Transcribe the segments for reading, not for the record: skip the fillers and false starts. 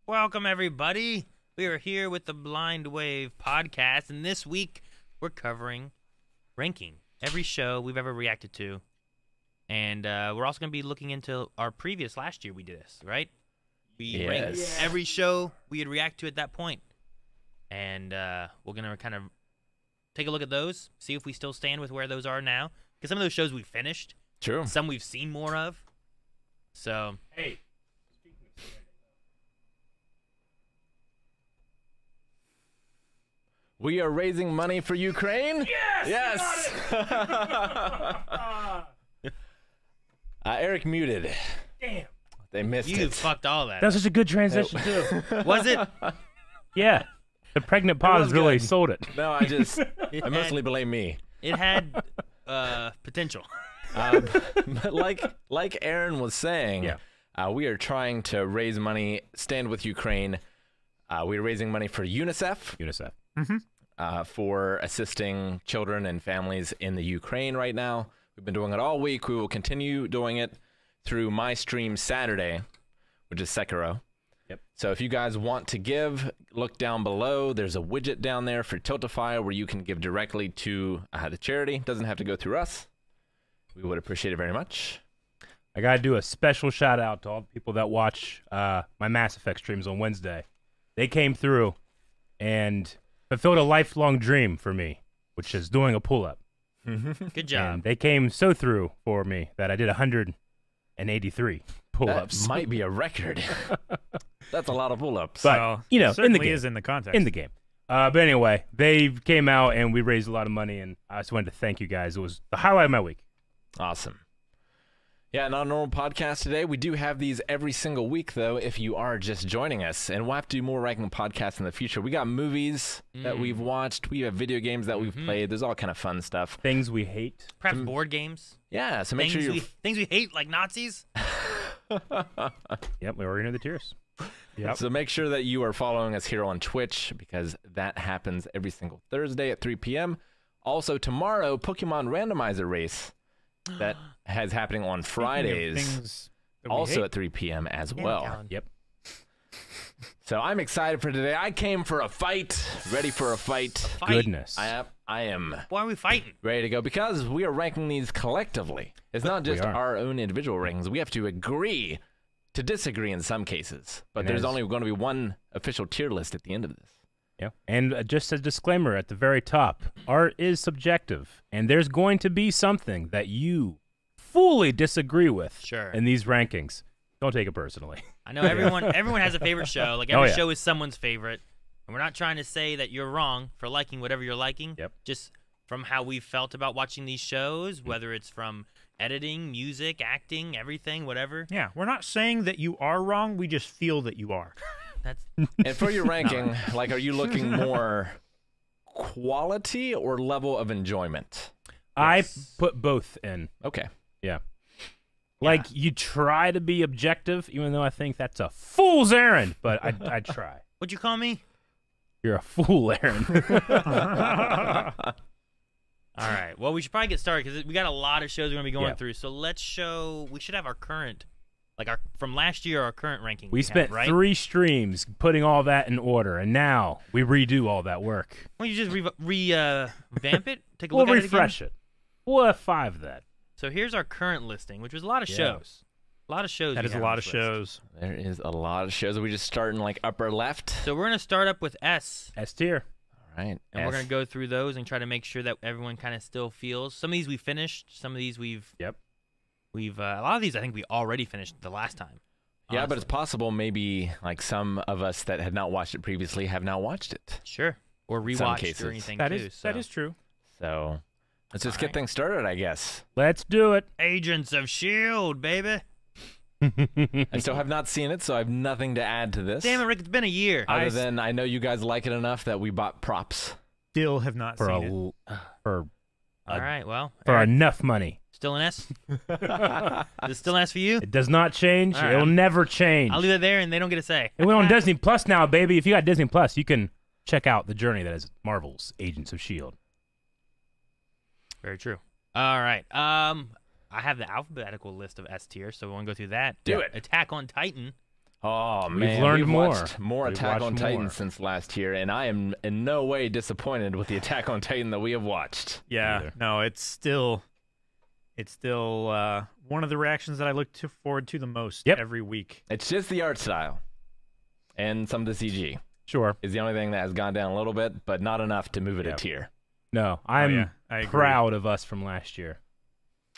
Welcome, everybody. We are here with the Blind Wave podcast, and this week we're ranking every show we've ever reacted to. And we're also going to be looking into our previous last year we did this, right? We ranked every show we had react to at that point. And we're going to kind of take a look at those, see if we still stand with where those are now. Because some of those shows we finished. True. Some we've seen more of. So, hey. We are raising money for Ukraine? Yes! Eric muted. Damn. They missed you it. fucked all that. That was such a good transition, too. Was it? Yeah. The pregnant pause was really good. sold it. No, I mostly blame me. It had potential. But like Aaron was saying, we are trying to raise money, stand with Ukraine. We're raising money for UNICEF. For assisting children and families in the Ukraine right now. We've been doing it all week. We will continue doing it through my stream Saturday, which is Sekiro. Yep. So if you guys want to give, look down below. There's a widget down there for Tiltify where you can give directly to the charity. Doesn't have to go through us. We would appreciate it very much. I got to do a special shout out to all the people that watch my Mass Effect streams on Wednesday. They came through and fulfilled a lifelong dream for me, which is doing a pull-up. Good job. And they came so through for me that I did 183 pull-ups. That might be a record. That's a lot of pull-ups. But, you know, in the certainly game. is in the context. In the game. But anyway, they came out and we raised a lot of money, and I just wanted to thank you guys. It was the highlight of my week. Awesome. Yeah, not a normal podcast today. We do have these every single week, though, if you are just joining us. And we'll have to do more ranking podcasts in the future. We got movies that we've watched. We have video games that we've played. There's all kind of fun stuff. Things we hate. Perhaps board games. Yeah, so make sure you're... Things we hate, like Nazis. Yep, we already know the tiers. Yep. So make sure that you are following us here on Twitch, because that happens every single Thursday at 3 p.m. Also, tomorrow, Pokemon Randomizer Race that has happening on Fridays, Things that we also hate. at 3 p.m. as Damn, well. Colin. Yep. So I'm excited for today. I came for a fight, ready for a fight. Fight. Goodness. I am Why are we fighting? ready to go because we are ranking these collectively. It's not just We are. our own individual rankings. We have to agree to disagree in some cases, but And there's as- only going to be one official tier list at the end of this. Yeah. And just a disclaimer at the very top, art is subjective, and there's going to be something that you fully disagree with Sure. in these rankings. Don't take it personally. I know everyone has a favorite show. Like every yeah. show is someone's favorite. And we're not trying to say that you're wrong for liking whatever you're liking. Yep. Just from how we felt about watching these shows, whether it's from editing, music, acting, everything, whatever. Yeah, we're not saying that you are wrong. We just feel that you are. That's And for your ranking, like, are you looking more quality or level of enjoyment? I put both in. Okay. Yeah. Like, you try to be objective, even though I think that's a fool's errand, but I try. what'd you call me? You're a fool, Aaron. All right. Well, we should probably get started because we got a lot of shows we're gonna be going Yeah. through. So let's show. We should have our current, like our from last year, our current ranking. We spent have, right? 3 streams putting all that in order, and now we redo all that work. Why don't you just revamp it? Take a We'll look at it again? refresh it. We'll have 5 that. So here's our current listing, which was a lot of Yeah. shows. A lot of shows. That we is a have lot on of this list. shows. There is a lot of shows. Are we just starting like upper left? So we're gonna start up with S, S tier. All right. and we're gonna go through those and try to make sure that everyone kind of still feels. Some of these we finished. Some of these we've Yep. a lot of these I think we already finished the last time. Yeah, but it's honestly. possible maybe like some of us that had not watched it previously have now watched it. Sure. Or some rewatched cases. or anything That too. is so. that is true. So let's just All get right. things started, I guess. Let's do it. Agents of Shield, baby. I still have not seen it, so I have nothing to add to this. Damn it, Rick! It's been a year. Other than I know you guys like it enough that we bought props. Still have not for seen it. for All right. Well, for Eric, enough money. still an S. Is it still an S for you? It does not change. All right. It'll never change. I'll leave it there, and they don't get a say. And we're on Disney Plus now, baby. If you got Disney Plus, you can check out the journey that is Marvel's Agents of S.H.I.E.L.D. Very true. All right. I have the alphabetical list of S tier, so we want to go through that. Do it. Attack on Titan. Oh man, learned we've more. watched more We've Attack watched on Titan more. since last year, and I am in no way disappointed with the Attack on Titan that we have watched. Yeah, Either. no, it's still one of the reactions that I look forward to the most every week. It's just the art style and some of the CG Sure. is the only thing that has gone down a little bit, but not enough to move it a tier. No, I'm yeah, I agree. proud of us from last year.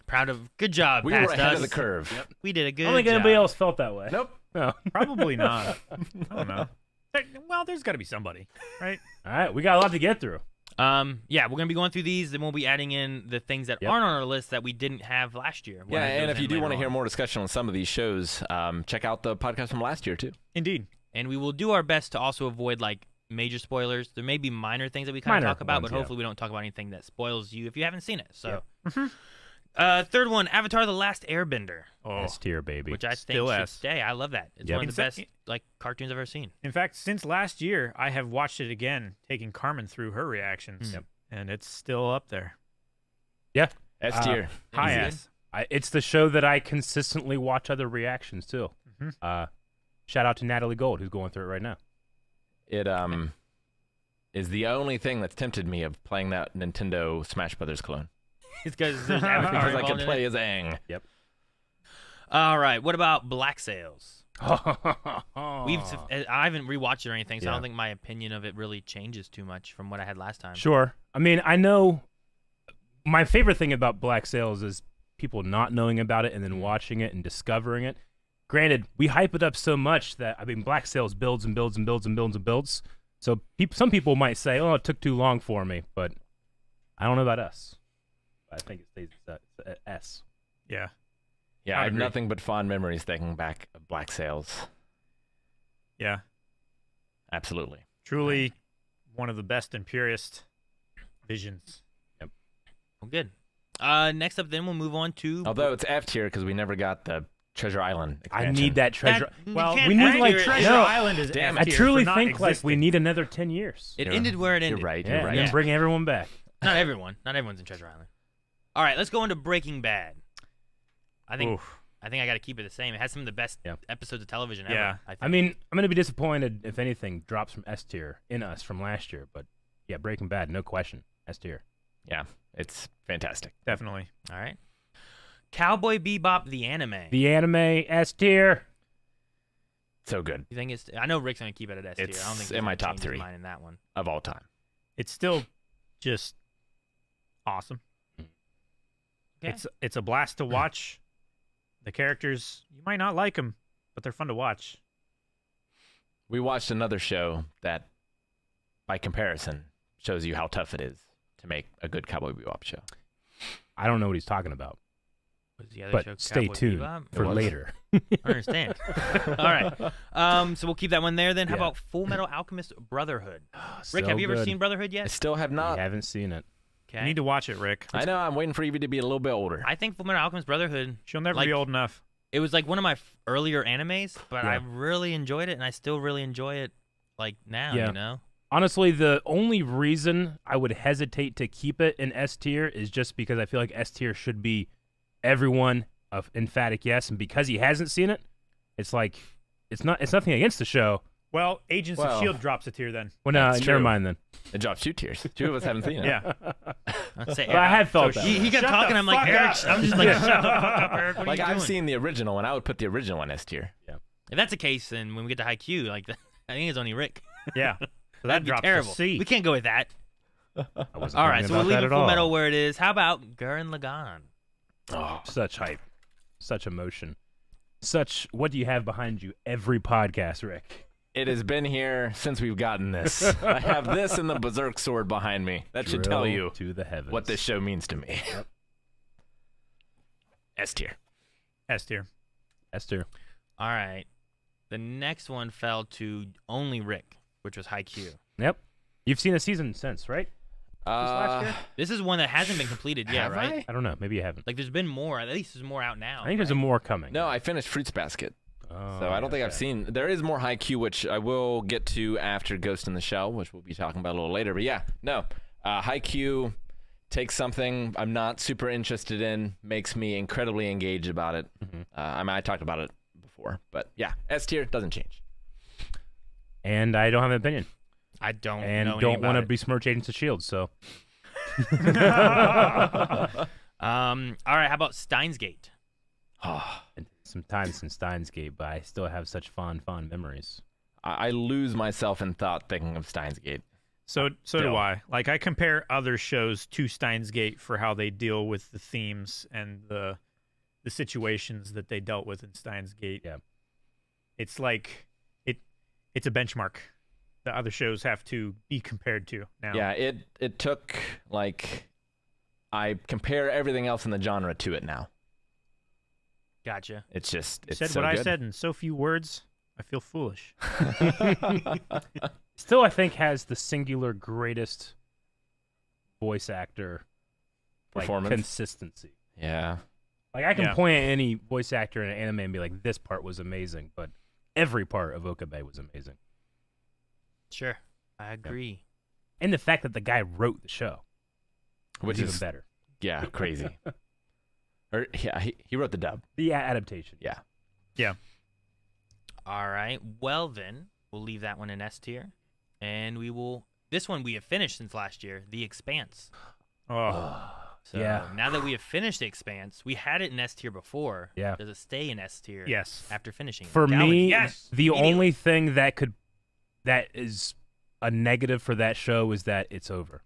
Proud of. Good job. We were past ahead us. of the curve. We did a good I don't think job. anybody else felt that way. Nope. No. Probably not. I don't know. Well, there's got to be somebody, right? All right, we got a lot to get through. Yeah, we're gonna be going through these, and we'll be adding in the things that aren't on our list that we didn't have last year. We'll Yeah, add and those if you in do later want to hear on. more discussion on some of these shows, check out the podcast from last year too. Indeed. And we will do our best to also avoid like major spoilers. There may be minor things that we kind of Minor talk about, ones, but yeah. hopefully we don't talk about anything that spoils you if you haven't seen it. So, third one, Avatar: The Last Airbender, Oh, S tier, baby. which I Still think should S. stay. I love that. It's Yep. one of the In best fact- like cartoons I've ever seen. in fact, since last year, I have watched it again, taking Carmen through her reactions, Yep. and it's still up there. Yeah. S tier. High Easy. S. It's the show that I consistently watch other reactions to. Shout out to Natalie Gold, who's going through it right now. It is the only thing that's tempted me of playing that Nintendo Smash Brothers clone. It's because there's Avatar Because I involved could in play it. as Aang. All right, what about Black Sails? Oh. I haven't rewatched it or anything, so I Yeah. don't think my opinion of it really changes too much from what I had last time. Sure. I mean, I know my favorite thing about Black Sails is people not knowing about it and then watching it and discovering it. Granted, we hype it up so much that, I mean, Black Sails builds and builds and builds and builds and builds. So some people might say, oh, it took too long for me, but I don't know about us. I think it stays at S. Yeah. Yeah, I'd I have agree. nothing but fond memories thinking back of Black Sails. Yeah. Absolutely. Truly one of the best and purest visions. Well, good. Next up, then we'll move on to. Although it's F tier because we never got the Treasure Island I expansion. need that treasure. Well, can't we need, rank like, it. Treasure No. Island is Damn F it. I tier truly for not think like we existing. need another 10 years. It ended where it ended. You're right. Yeah, You're right. and bring everyone back. Not everyone. Not everyone's in Treasure Island. All right, let's go into Breaking Bad. I think Oof. I got to keep it the same. It has some of the best Yeah. episodes of television ever. Yeah. I think. I mean, I'm going to be disappointed if anything drops from S tier in us from last year, but yeah, Breaking Bad, no question, S tier. Yeah, it's fantastic. Definitely. all right. Cowboy Bebop the anime. The anime, S tier. So good You think it's? I know Rick's gonna keep it at S tier. I don't It's think in he's my gonna top change his 3. mind in that one. of all time. It's still just awesome. Okay. It's a blast to watch. The characters, you might not like them, but they're fun to watch. We watched another show that, by comparison, shows you how tough it is to make a good Cowboy Bebop show. I don't know what he's talking about, What was the other but show? stay Cowboy tuned Bebop? for was. later. I understand. All right. So we'll keep that one there then. How Yeah. about Full Metal Alchemist Brotherhood? Rick, So have you ever good. seen Brotherhood I yet? still have I not. haven't seen it. Okay. You need to watch it, Rick. I know. I'm waiting for Evie to be a little bit older. I think Full Metal Alchemist Brotherhood. She'll never like- be old enough. It was like one of my earlier animes, but I Yeah. really enjoyed it, and I still really enjoy it. Like now, Yeah. you know. Honestly, the only reason I would hesitate to keep it in S tier is just because I feel like S tier should be everyone of emphatic yes, and because he hasn't seen it, it's like it's nothing against the show. Well, Agents of Well- S.H.I.E.L.D. drops a tier then. Well, no, That's never true. mind then. It drops 2 tiers. 2 of us haven't seen it. Yeah. I'd say, But I had felt so that. he kept Shut talking. the I'm like, fuck Eric. up. I'm just like, shut the fuck up, Eric. What Like, are you I've doing? seen the original, and I would put the original in S tier. If that's the case, then when we get to Haikyuu, like, I think it's only Rick. Yeah. So that That'd be drops terrible. to C. We can't go with that. I wasn't All right, thinking so we'll about leave that at Full all. Metal where it is. How about Gurren Lagann? Oh, Such hype, such emotion, such. What do you have behind you? Every podcast, Rick. it has been here since we've gotten this. I have this and the Berserk sword behind me. That should tell Drill you to the heavens. what this show means to me. S tier. S tier. S tier. All right. The next one fell to only Rick, which was Haikyuu. Yep. You've seen a season since, right? last year? This is one that hasn't been completed yet, Have right? I don't know. Maybe you haven't. Like, there's been more. At least there's more out now. I think there's a more coming. No, I finished Fruits Basket. Oh, So I don't think I've okay. seen. There is more Haikyuu, which I will get to after Ghost in the Shell, which we'll be talking about a little later. But yeah, no. Haikyuu takes something I'm not super interested in, makes me incredibly engaged about it. I mean, I talked about it before. But yeah, S tier doesn't change. And I don't have an opinion. I don't And know don't want to to besmirch Agents of S.H.I.E.L.D., so. All right, how about Steins Gate? Some time since Steins Gate, but I still have such fond memories. I lose myself in thought thinking of Steins Gate. So do I. Like, I compare other shows to Steins Gate for how they deal with the themes and the situations that they dealt with in Steins Gate. Yeah. It's like it's a benchmark that other shows have to be compared to now. Yeah, it took, like, I compare everything else in the genre to it now. Gotcha. It's just, it's said so what I good. said in so few words, I feel foolish. Still, I think has the singular greatest voice actor Performance. consistency. Yeah. Like, I can Yeah. point at any voice actor in an anime and be like, this part was amazing, but every part of Okabe was amazing. Sure, I agree. And the fact that the guy wrote the show, Which is even is, better. yeah, crazy. Or, yeah, he wrote the dub. The adaptation. Yeah. Yeah. All right, well then, we'll leave that one in S tier. And we will, this one we have finished since last year, The Expanse. Oh, So Yeah. now that we have finished The Expanse, we had it in S tier before. Yeah. Does it stay in S tier? yes. After finishing it? For Galvin, me, yes. the Immediately. only thing that is a negative for that show is that it's over.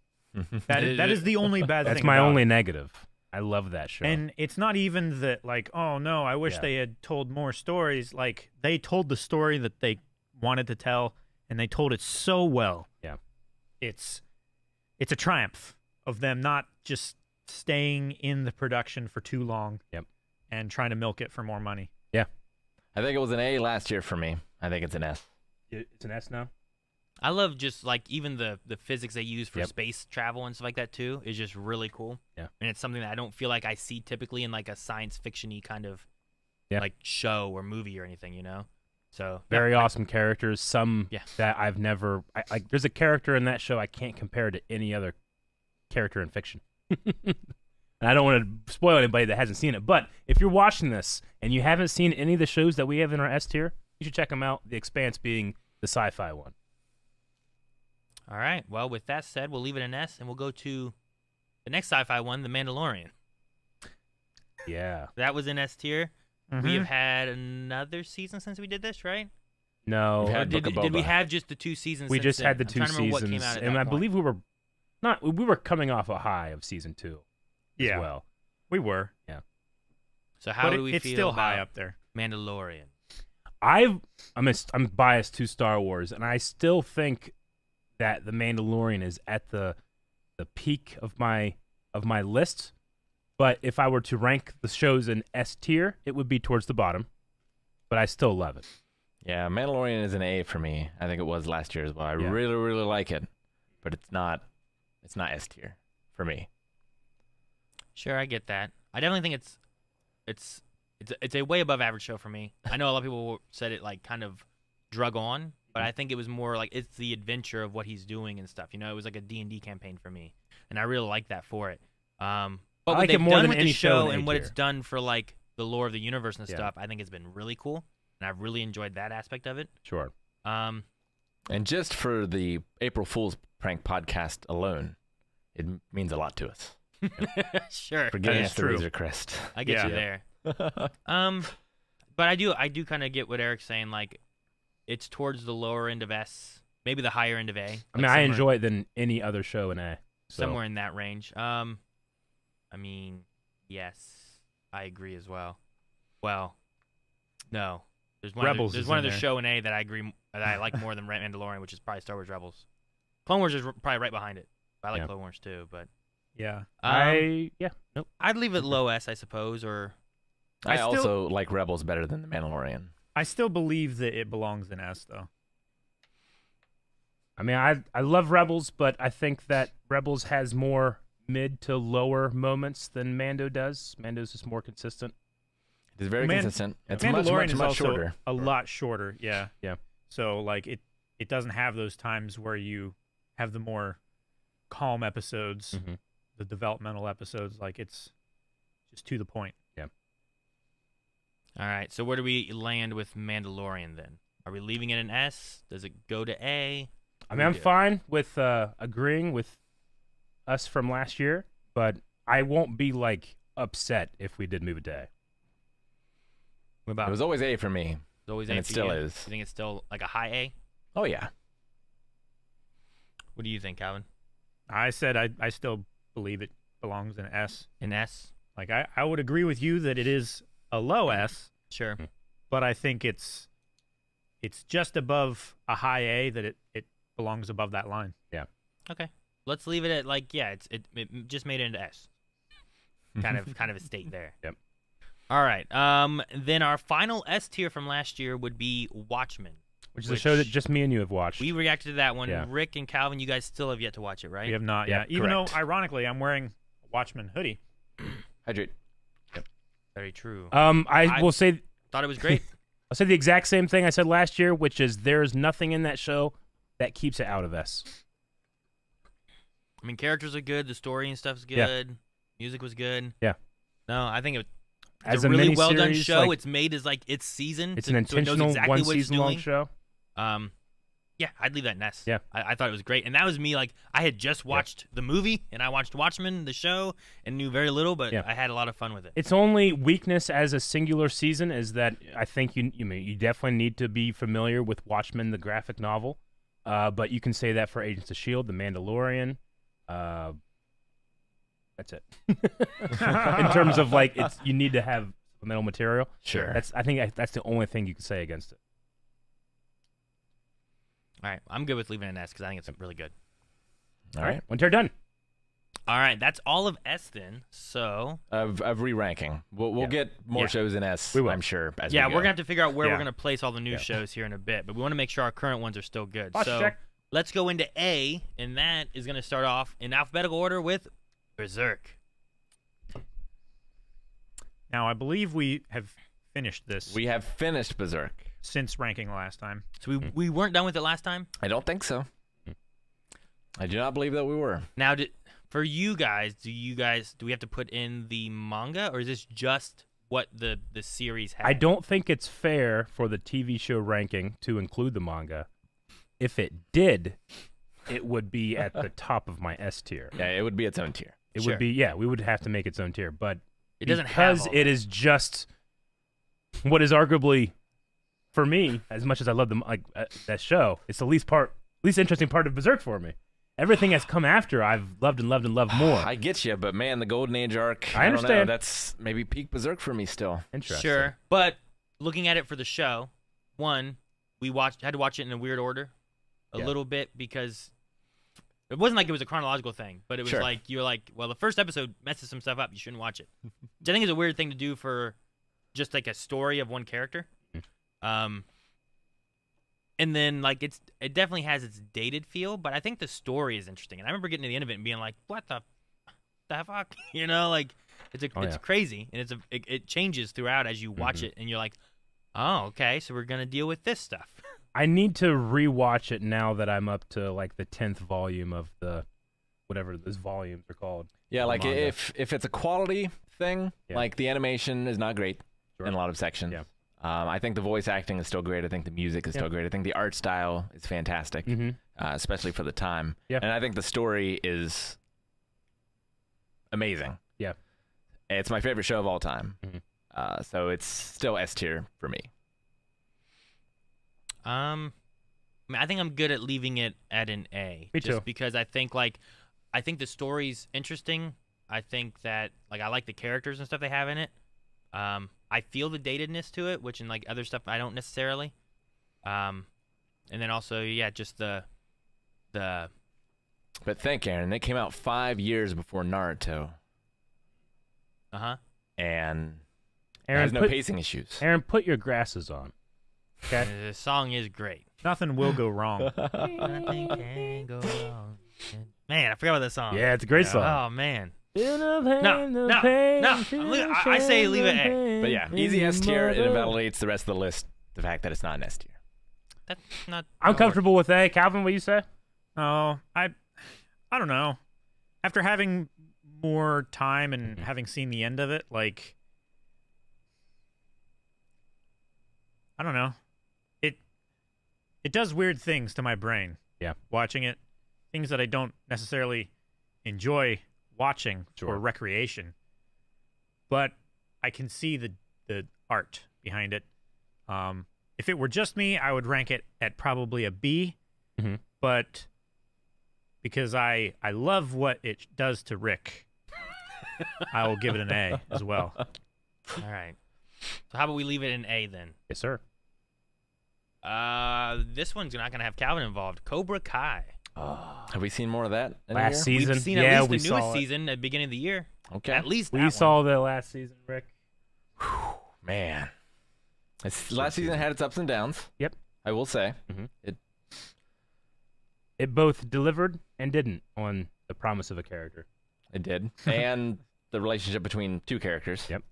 That is the only bad thing. That's my about only it. negative. I love that show. And it's not even that, like, oh no, I wish Yeah. they had told more stories. Like, they told the story that they wanted to tell, and they told it so well. Yeah. It's a triumph of them not just staying in the production for too long. Yep. And trying to milk it for more money. I think it was an A last year for me. I think it's an S. It's an S now? I love just like even the physics they use for Yep. space travel and stuff like that too is just really cool. Yeah. And it's something that I don't feel like I see typically in like a science fiction-y kind of Yeah. like show or movie or anything, you know? So Very yeah, awesome characters. Some Yeah. that I've never. Like, there's a character in that show I can't compare to any other character in fiction. And I don't want to spoil anybody that hasn't seen it, but if you're watching this and you haven't seen any of the shows that we have in our S tier, you should check them out. The Expanse being the sci-fi one. All right. Well, with that said, we'll leave it in S and we'll go to the next sci-fi one, The Mandalorian. Yeah. That was in S tier. Mm-hmm. We have had another season since we did this, right? No, We've Or had did, Book of did we Boba. have just the 2 seasons? we since just then? had the I'm 2 trying to remember what came seasons, out at and that I point. believe we were coming off a high of season 2 Yeah. as well. We were. So how But do we it's feel still about high up there. Mandalorian? I'm biased to Star Wars, and I still think that The Mandalorian is at the peak of my list. But if I were to rank the shows in S tier, it would be towards the bottom. But I still love it. Yeah, Mandalorian is an A for me. I think it was last year as well. I Yeah. really, really like it, but it's not S tier for me. Sure, I get that. I definitely think it's a way above average show for me. I know a lot of people said it like kind of drug on, but I think it was more like it's the adventure of what he's doing and stuff. You know, it was like a D&D campaign for me, and I really like that for it. But I what like it they've more done than with any the show show in and A what tier. it's done for like the lore of the universe and Yeah. stuff, I think it's been really cool, and I've really enjoyed that aspect of it. Sure. Um, And just for the April Fool's prank podcast alone, it means a lot to us. sure, For getting is us the true. Razor Crest. I get you Yeah. there. But I do kind of get what Eric's saying. Like, it's towards the lower end of S, maybe the higher end of A. I mean, like I somewhere- enjoy it than any other show in A. So. somewhere in that range. I mean, yes, I agree as well. Well, no, there's one. Rebels There's is one in other there. show in A that I agree that I like more than Mandalorian, which is probably Star Wars Rebels. Clone Wars is probably right behind it. I like Yeah. Clone Wars too, but Yeah. Nope. I'd leave it low S, I suppose, or I still- also like Rebels better than The Mandalorian. I still believe that it belongs in S, though. I mean, I love Rebels, but I think that Rebels has more mid to lower moments than Mando does. Mando's just more consistent. It is very Man- consistent. It's Mandalorian is much also shorter. a lot shorter. Yeah. Yeah. So like it doesn't have those times where you have the more calm episodes, Mhm. the developmental episodes. Like it's just to the point. All right. So where do we land with Mandalorian then? Are we leaving it an S? Does it go to A? I mean, I'm fine with agreeing with us from last year, but I won't be like upset if we did move it to A. What about? It was always A for me. It's always and A it for still you? is. You think it's still like a high A? Oh yeah. What do you think, Calvin? I said I still believe it belongs in S. An S? Like I would agree with you that it is a low S, Sure. but I think it's just above a high A that it belongs above that line. Okay. Let's leave it at like it just made it into S. kind of a state there. Yep. All right. Then our final S tier from last year would be Watchmen, Which is a show that just me and you have watched. we reacted to that one. Yeah. Rick and Calvin, you guys still have yet to watch it, right? We have not Yeah, yet. Even though, correct. ironically, I'm wearing a Watchmen hoodie. Hydrate. Very true. I will say Thought it was great. I'll say the exact same thing I said last year, which is there's nothing in that show that keeps it out of S. I mean, characters are good. The story and stuff's good. Yeah. Music was good. Yeah. No, I think it's As a really well done miniseries, show. like, it's made as like its season. it's so- an so it knows intentional exactly one what it's season long doing. show. Yeah, I'd leave that in S. Yeah. I thought it was great, and that was me. Like, I had just watched the movie, and I watched Watchmen, the show, and knew very little, but Yeah. I had a lot of fun with it. Its only weakness as a singular season is that I think you definitely need to be familiar with Watchmen, the graphic novel. But you can say that for Agents of S.H.I.E.L.D., The Mandalorian. That's it. In terms of like, you need to have supplemental material. Sure. I think that's the only thing you can say against it. All right, I'm good with leaving it in S because I think it's really good. All right. When you're done. All right, that's all of S then. So Of re-ranking. We'll get more Yeah. shows in S, We will. I'm sure. As yeah, we we're go. gonna have to figure out where Yeah. we're gonna place all the new shows here in a bit, but we want to make sure our current ones are still good. Boss so check. let's go into A, and that is gonna start off in alphabetical order with Berserk. Now, I believe we have finished this We have finished Berserk. since ranking last time. So we weren't done with it last time. I don't think so. I do not believe that we were. Now, for you guys, do we have to put in the manga, or is this just what the series has? I don't think it's fair for the TV show ranking to include the manga. If it did, it would be at the top of my S tier. Yeah, it would be its own tier. It Sure. would be, we would have to make its own tier. But It doesn't have because all it that. is just what is arguably, for me, as much as I love that show, it's the least interesting part of Berserk for me. Everything that's come after, I've loved and loved and loved more. I get you, but man, the Golden Age arc. I don't know, understand. that's maybe peak Berserk for me still. Interesting. Sure, but looking at it for the show, one, we had to watch it in a weird order, a little bit, because it wasn't like it was a chronological thing, but it was Sure. like you're like, well, the first episode messes some stuff up. You shouldn't watch it. Which I think is a weird thing to do for just like a story of one character. And then like it definitely has its dated feel, but I think the story is interesting. And I remember getting to the end of it and being like, what the fuck? You know, like it's crazy, and it changes throughout as you watch it, and you're like, oh, okay, so we're gonna deal with this stuff. I need to rewatch it now that I'm up to like the 10th volume of the whatever those volumes are called. Yeah, like manga. if it's a quality thing, Yeah. like the animation is not great Sure. in a lot of sections. Yeah. I think the voice acting is still great. I think the music is still great. I think the art style is fantastic, especially for the time. Yeah. And I think the story is amazing. Yeah. It's my favorite show of all time. So it's still S tier for me. I mean, I think I'm good at leaving it at an A. Me just too. because I think the story's interesting. I think that like I like the characters and stuff they have in it. I feel the datedness to it, which in like other stuff I don't necessarily. And then also, just the. But think, Aaron, it came out 5 years before Naruto, and it Aaron, has no pacing issues. Aaron, put your glasses on. Okay. The song is great. Nothing will go wrong. Nothing can go wrong. Man, I forgot about that song. Yeah, it's a great song. Oh man. No. I say leave it A. But yeah, easy S tier. It invalidates the rest of the list. The fact that it's not an S tier. That's not. I'm comfortable with A. Calvin, what do you say? Oh, I don't know. After having more time and having seen the end of it, like I don't know. It does weird things to my brain. Yeah. Watching it, things that I don't necessarily enjoy watching for recreation, but I can see the art behind it. If it were just me, I would rank it at probably a B. But because I love what it does to Rick, I will give it an A as well. All right. So how about we leave it an A then? Yes, sir. This one's not gonna have Calvin involved. Cobra Kai. Have we seen more of that? Last season? We've seen yeah, at least we the newest saw it. season at the beginning of the year. Okay. At least We that saw the last season, Rick. Man. Last season had its ups and downs. Yep. I will say. It both delivered and didn't on the promise of a character. It did. And the relationship between two characters. Yep.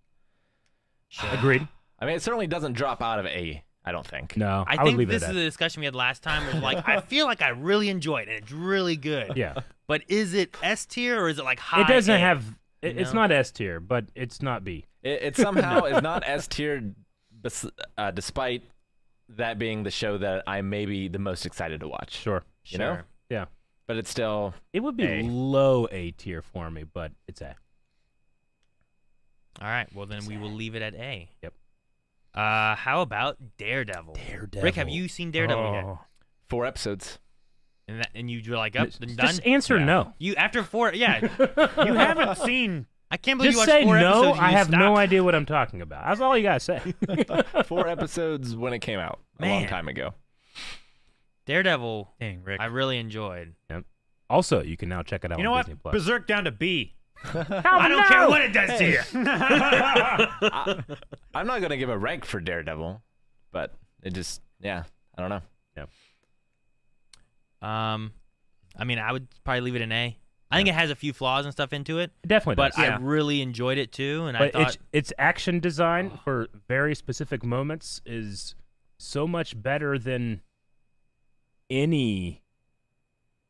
Agreed. I mean, it certainly doesn't drop out of A, I don't think. No, I would think leave this it is at the discussion we had last time. Where like, I feel like I really enjoyed it. And it's really good. Yeah. But is it S tier or is it like high? It doesn't A? have. It's know? not S tier, but it's not B. It somehow is not S tier, despite that being the show that I'm maybe the most excited to watch. Sure. You know? Yeah. But it's still It would be A. low A tier for me, but it's A. All right. Well, then we will leave it at A. Yep. How about Daredevil? Rick, have you seen Daredevil yet? 4 episodes. And you were like, up, then done. Just answer no. You after 4, yeah. You haven't seen. I can't believe Just you watched say 4 no. episodes. And I you have no stopped. idea what I'm talking about. That's all you gotta say. 4 episodes when it came out a long Man. time ago. Daredevil. Dang, Rick. I really enjoyed. Also, you can now check it out You on know Disney what? Plus. Berserk down to B. I don't care what it does to you. I'm not going to give a rank for Daredevil, but it just, I don't know. I mean, I would probably leave it an A. I think it has a few flaws and stuff into it, It definitely but does. I really enjoyed it too. And I But thought, its action design for very specific moments is so much better than any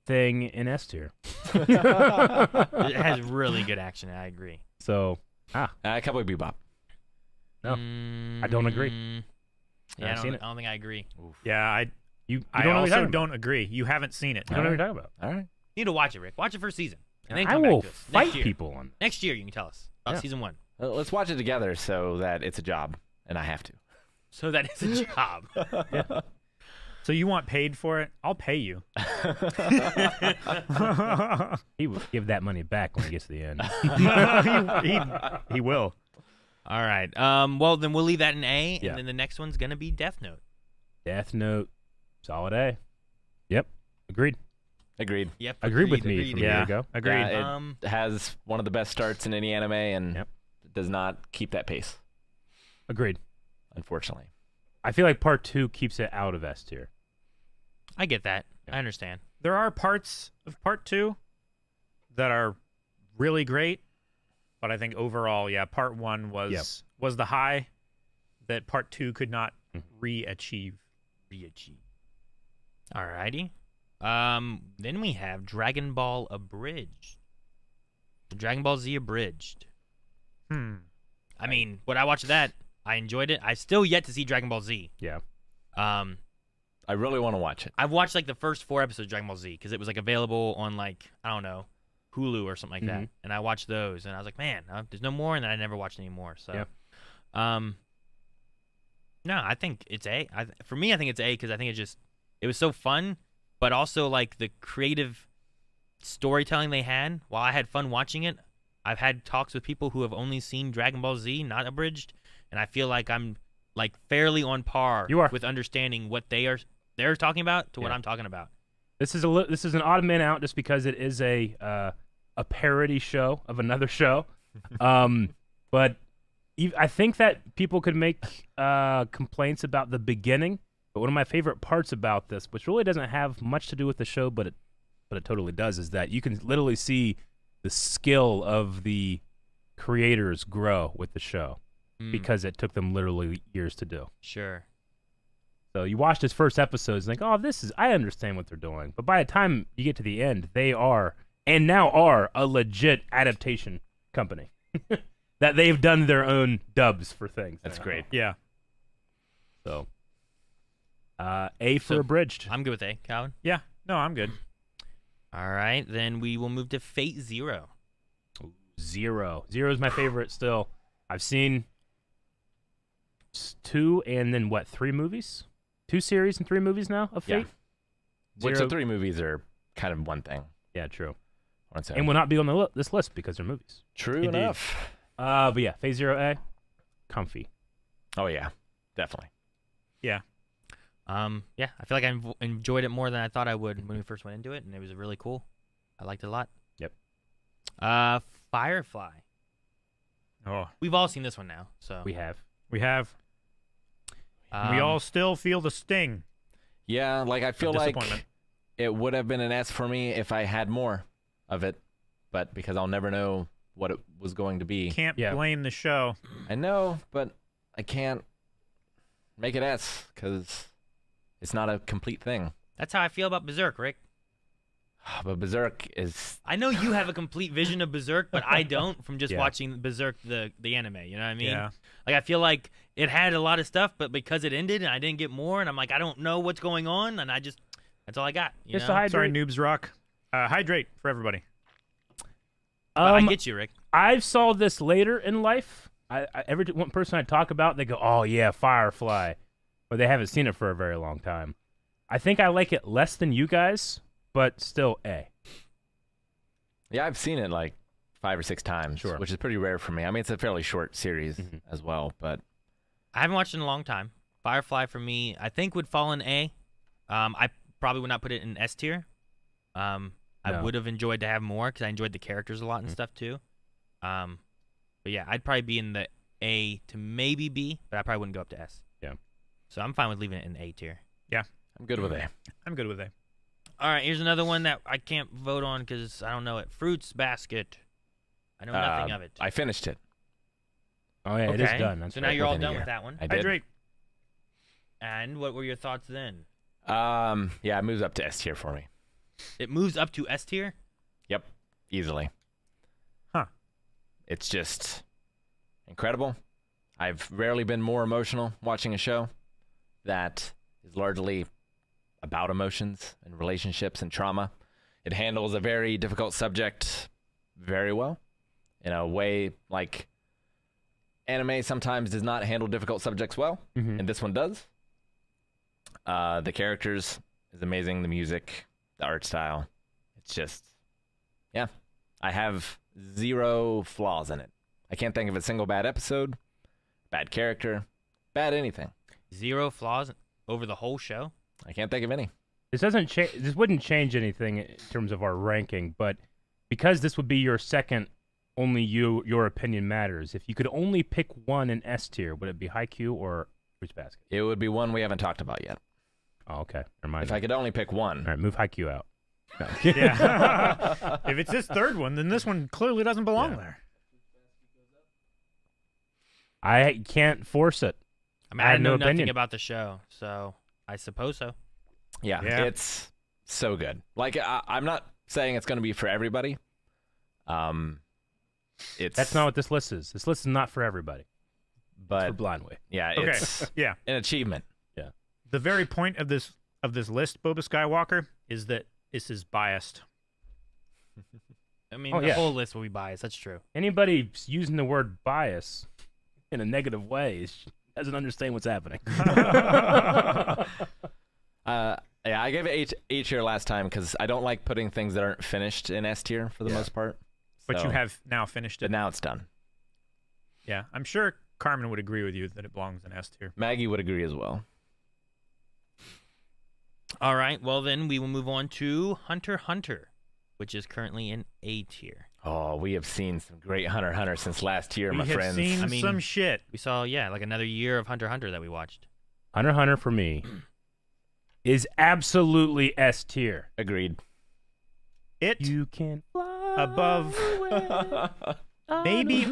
thing in S tier. it has really good action. I agree. So, Cowboy Bebop. No, I don't agree. Yeah, I've seen it. I don't think I agree. Yeah, you I don't know what you're also talking don't agree. You haven't seen it. about. You don't know what you're talking about. All right. You need to watch it, Rick. Watch it first season. And then I come will back to us. fight Next year. people on. Next year, you can tell us about Yeah. season 1. Well, let's watch it together so that it's a job, and I have to. So that is a job. So you want paid for it? I'll pay you. He will give that money back when he gets to the end. he will. All right. Well, then we'll leave that in A, Yeah. and then the next one's gonna be Death Note. Death Note, solid A. Yep, agreed. Agreed. Yep. Agreed with me from a year Yeah. ago. Agreed. Yeah, it has one of the best starts in any anime, and Yep. does not keep that pace, Agreed. unfortunately. I feel like part 2 keeps it out of S tier. I get that. I understand. There are parts of part 2 that are really great, but I think overall, part 1 was the high that part 2 could not re-achieve. Alrighty. Then we have Dragon Ball Abridged. Dragon Ball Z Abridged. I mean, when I watched that, I enjoyed it. I still yet to see Dragon Ball Z. Yeah. I really want to watch it. I've watched like the first 4 episodes of Dragon Ball Z because it was like available on like, I don't know, Hulu or something like that. And I watched those and I was like, man, there's no more. And then I never watched any more. So, no, I think it's A. For me, I think it's A because I think it was so fun, but also like the creative storytelling they had. While I had fun watching it, I've had talks with people who have only seen Dragon Ball Z, not abridged, and I feel like I'm like fairly on par with understanding what they're talking about to what I'm talking about. This is an odd man out just because it is a parody show of another show, but I think that people could make complaints about the beginning. But one of my favorite parts about this, which really doesn't have much to do with the show, but it totally does, is that you can literally see the skill of the creators grow with the show because it took them literally years to do. Sure. So you watch this first episode and think, oh, I understand what they're doing. But by the time you get to the end, they are, and now are, a legit adaptation company. That they've done their own dubs for things. That's great. Yeah. So A for So, abridged. I'm good with A. Calvin? Yeah. No, I'm good. All right, then we will move to Fate Zero. Zero. Zero is my favorite still. I've seen 2 and then what, 3 movies? 2 series and 3 movies now of Fate? Which Zero. the 3 movies are kind of one thing. Yeah, true. One second. And will not be on the this list because they're movies. True Indeed. enough. But yeah, Phase Zero A, comfy. Oh yeah, definitely. Yeah. Yeah, I feel like I enjoyed it more than I thought I would when we first went into it, and it was really cool. I liked it a lot. Yep. Firefly. Oh, We've all seen this one now, so We have. we have. We Um, all still feel the sting. Yeah, like I feel of like disappointment. it would have been an S for me if I had more of it, but because I'll never know what it was going to be. Can't Yeah. blame the show. I know, but I can't make it S because it's not a complete thing. That's how I feel about Berserk, Rick. But Berserk is I know you have a complete vision of Berserk, but I don't from just Yeah. watching Berserk the anime. You know what I mean? Yeah. Like I feel like it had a lot of stuff, but because it ended and I didn't get more, and I'm like I don't know what's going on, and that's all I got. You Just know? to hydrate. Sorry, Noobs Rock. Hydrate for everybody. But I get you, Rick. I saw this later in life. Every one person I talk about, they go, "Oh yeah, Firefly," but they haven't seen it for a very long time. I think I like it less than you guys, but still A. yeah. I've seen it like 5 or 6 times, Sure. which is pretty rare for me. I mean, it's a fairly short series as well, but I haven't watched it in a long time. Firefly for me, I think would fall in A. I probably would not put it in S tier. I No. would have enjoyed to have more because I enjoyed the characters a lot and stuff too. But yeah, I'd probably be in the A to maybe B, but I probably wouldn't go up to S. Yeah. So I'm fine with leaving it in A tier. I'm good with A. I'm good with A. All right, here's another one that I can't vote on because I don't know it. Fruits Basket. I know nothing of it. I finished it. Oh yeah, it is done. That's so right. now you're all Within a done year. with that one. I did. Hydrate. And what were your thoughts then? Yeah, it moves up to S tier for me. It moves up to S tier? Yep, easily. Huh. It's just incredible. I've rarely been more emotional watching a show that is largely about emotions and relationships and trauma. It handles a very difficult subject very well in a way like anime sometimes does not handle difficult subjects well, and this one does. The characters is amazing, the music, the art style. It's just, yeah. I have 0 flaws in it. I can't think of a single bad episode, bad character, bad anything. 0 flaws over the whole show? I can't think of any. This doesn't change. This wouldn't change anything in terms of our ranking, but because this would be your second, only your opinion matters. If you could only pick one in S tier, would it be Haikyuu or Fruits Basket? It would be one we haven't talked about yet. Oh, okay. Never mind. If I could only pick one. All right, move Haikyuu out. No. Yeah. If it's this third one, then this one clearly doesn't belong Yeah. there. I can't force it. I mean, I I have know no nothing opinion. about the show, so I suppose so. Yeah, Yeah. it's so good. Like, I'm not saying it's going to be for everybody. It's That's not what this list is. This list is not for everybody. It's for but Blind Way. yeah, Okay. it's Yeah. an achievement. The very point of this list, Boba Skywalker, is that this is biased. I mean, Oh, the yeah. whole list will be biased. That's true. Anybody using the word bias in a negative way doesn't understand what's happening. Yeah, I gave it A tier last time because I don't like putting things that aren't finished in S tier for the most part. But So- you have now finished But it. now it's done. Yeah. I'm sure Carmen would agree with you that it belongs in S tier. Maggie would agree as well. All right, well then we will move on to Hunter x Hunter, which is currently in A tier. Oh, we have seen some great Hunter x Hunter since last year, We my have friends. seen I mean- some shit. We saw, like another year of Hunter x Hunter that we watched. Hunter x Hunter for me is absolutely S tier. Agreed. It You can fly above maybe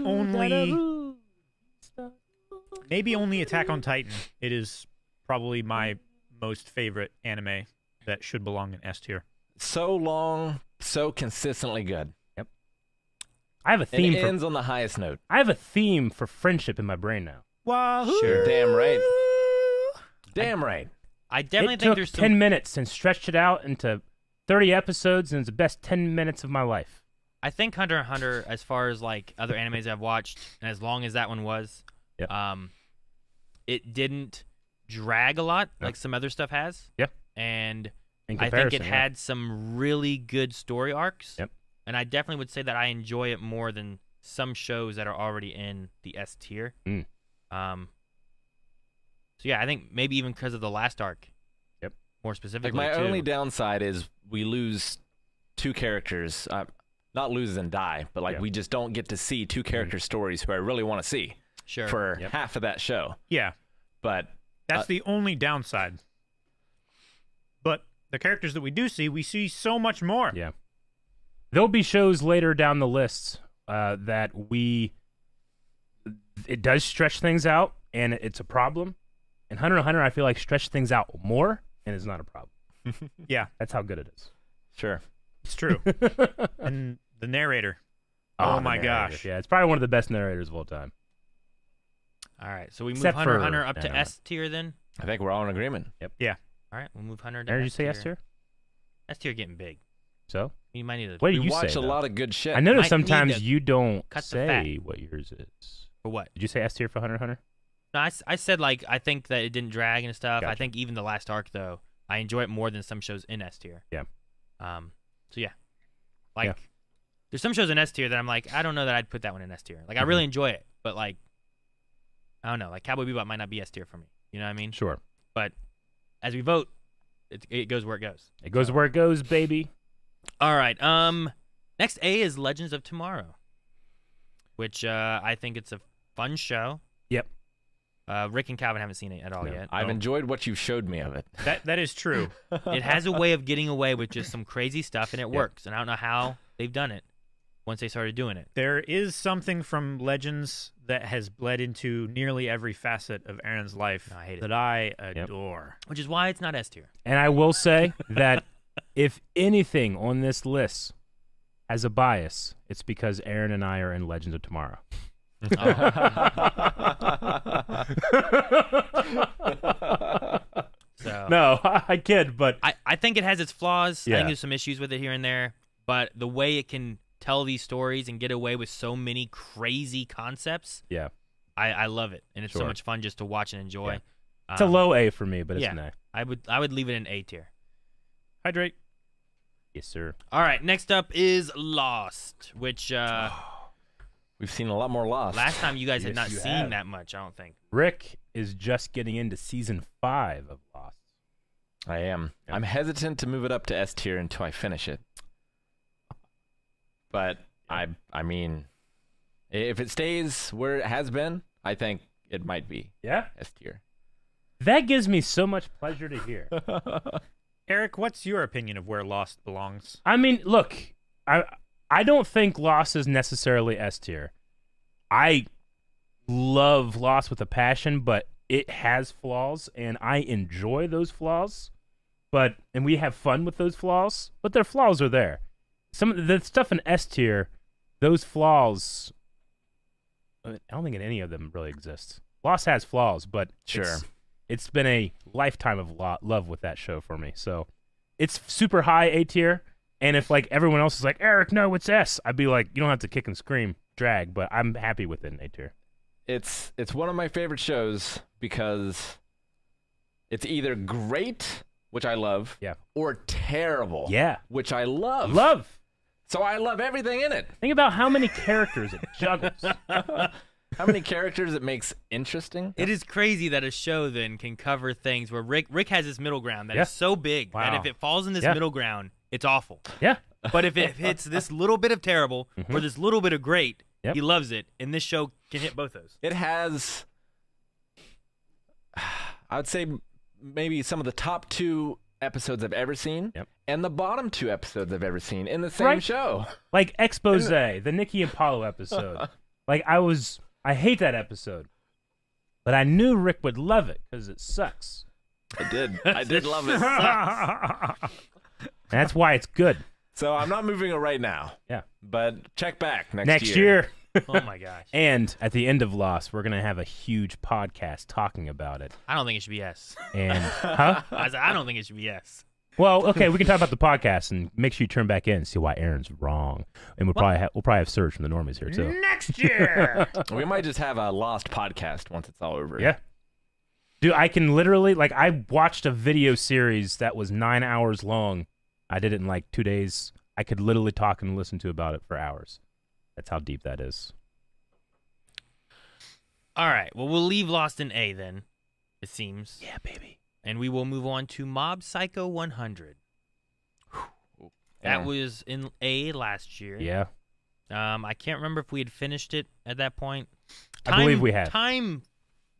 only Attack on Titan. It is probably my most favorite anime that should belong in S tier. So long, so consistently good. I have a And theme it for ends on the highest note. I have a theme for friendship in my brain now. Wahoo! Sure. Damn right. Damn right. I definitely it think took there's 10 minutes and stretched it out into 30 episodes, and it's the best 10 minutes of my life. I think Hunter x Hunter, as far as like other animes I've watched, and as long as that one was, Yep. it didn't drag a lot like some other stuff has. Yep. And In I comparison, think it had some really good story arcs. Yep. And I definitely would say that I enjoy it more than some shows that are already in the S tier. Mm. So yeah, I think maybe even because of the last arc. Yep. More specifically. Like my too. only downside is we lose two characters. Not lose and die, but like we just don't get to see two character stories who I really want to see Sure. for half of that show. Yeah, But that's the only downside. But the characters that we see, we see so much more. Yeah. There'll be shows later down the list that it does stretch things out, and it's a problem. And Hunter x Hunter, I feel like stretched things out more, and it's not a problem. Yeah, That's how good it is. sure. it's true. And the narrator. Oh, Oh the my narrator. gosh. Yeah, it's probably one of the best narrators of all time. All right. So we move Except Hunter x for- Hunter up I to don't know. S tier then. I think we're all in agreement. Yeah. All right. We'll move Hunter to Aaron, did you S say tier. S tier? S tier getting big. So? You might need to. What do We you watch say? a though? lot of good shit. I notice Might sometimes need to you don't cut the fat. say what yours is. For what? Did you say S tier for Hunter x Hunter? No, I said like I think that it didn't drag and stuff. I Gotcha. think even the last arc though, I enjoy it more than some shows in S tier. Yeah. So yeah, like Yeah. there's some shows in S tier that I'm like I don't know that I'd put that one in S tier. Like I really enjoy it, but like I don't know. Like Cowboy Bebop might not be S tier for me. You know what I mean? Sure. But as we vote, it goes where it goes. It goes where it goes, baby. All right. Next A is Legends of Tomorrow, which I think it's a fun show. Yep. Rick and Calvin haven't seen it at all yet. I've enjoyed what you showed me of it. That is true. It has a way of getting away with just some crazy stuff, and it works. And I don't know how they've done it once they started doing it. There is something from Legends that has bled into nearly every facet of Aaron's life No, I hate it. that I adore. Which is why it's not S tier. And I will say that if anything on this list has a bias, it's because Aaron and I are in Legends of Tomorrow. So No, I kid, but I think it has its flaws. I Yeah. think there's some issues with it here and there. But the way it can tell these stories and get away with so many crazy concepts, yeah, I love it. And it's so Sure. much fun just to watch and enjoy. Yeah. it's a low A for me, but it's yeah. an A. I would leave it in A tier. Hydrate. Yes, sir. All right, next up is Lost, which We've seen a lot more Lost. last time you guys had Yes, not you seen have. that much, I don't think. Rick is just getting into season 5 of Lost. I am. Yeah. I'm hesitant to move it up to S tier until I finish it. But I mean, if it stays where it has been, I think it might be Yeah? S tier. That gives me so much pleasure to hear. Eric, what's your opinion of where Lost belongs? I mean, look, I don't think Lost is necessarily S tier. I love Lost with a passion, but it has flaws, and I enjoy those flaws. And we have fun with those flaws, but their flaws are there. Some of the stuff in S tier, those flaws, I don't think any of them really exists. Lost has flaws, but Sure. it's been a lifetime of love with that show for me. So it's super high A tier. And if like everyone else is like, Eric, no, it's S, I'd be like, you don't have to kick and scream, drag, but I'm happy with it in A tier. It's one of my favorite shows because it's either great, which I love, Yeah. or terrible, Yeah. which I love. Love. So I love everything in it. Think about how many characters it juggles. How many characters it makes interesting. It is crazy that a show then can cover things where Rick has this middle ground that is so big that Wow. if it falls in this Yeah. middle ground, it's awful. Yeah. But if it hits this little bit of terrible or this little bit of great, Yep. he loves it. And this show can hit both those. It has, I would say, maybe some of the top 2 episodes I've ever seen, Yep. and the bottom 2 episodes I've ever seen in the same Right. show. Like Expose, the Nikki and Paulo episode. Like I hate that episode. But I knew Rick would love it because it sucks. I did love it. And that's why it's good. So I'm not moving it right now. Yeah. But check back next Next year. year. Oh my gosh. And at the end of Lost, we're gonna have a huge podcast talking about it. I don't think it should be S. And huh? I don't think it should be S. Well, okay, we can talk about the podcast and make sure you turn back in and see why Aaron's wrong. And we'll probably have Serge from the Normies here too. Next year. We might just have a Lost podcast once it's all over. Yeah. Dude, I can literally, like, I watched a video series that was 9 hours long. I did it in like 2 days. I could literally talk and listen to about it for hours. That's how deep that is. All right. Well, we'll leave Lost in A then, it seems. Yeah, baby. And we will move on to Mob Psycho 100. That was in A last year. Yeah. I can't remember if we had finished it at that point. I believe we had. Time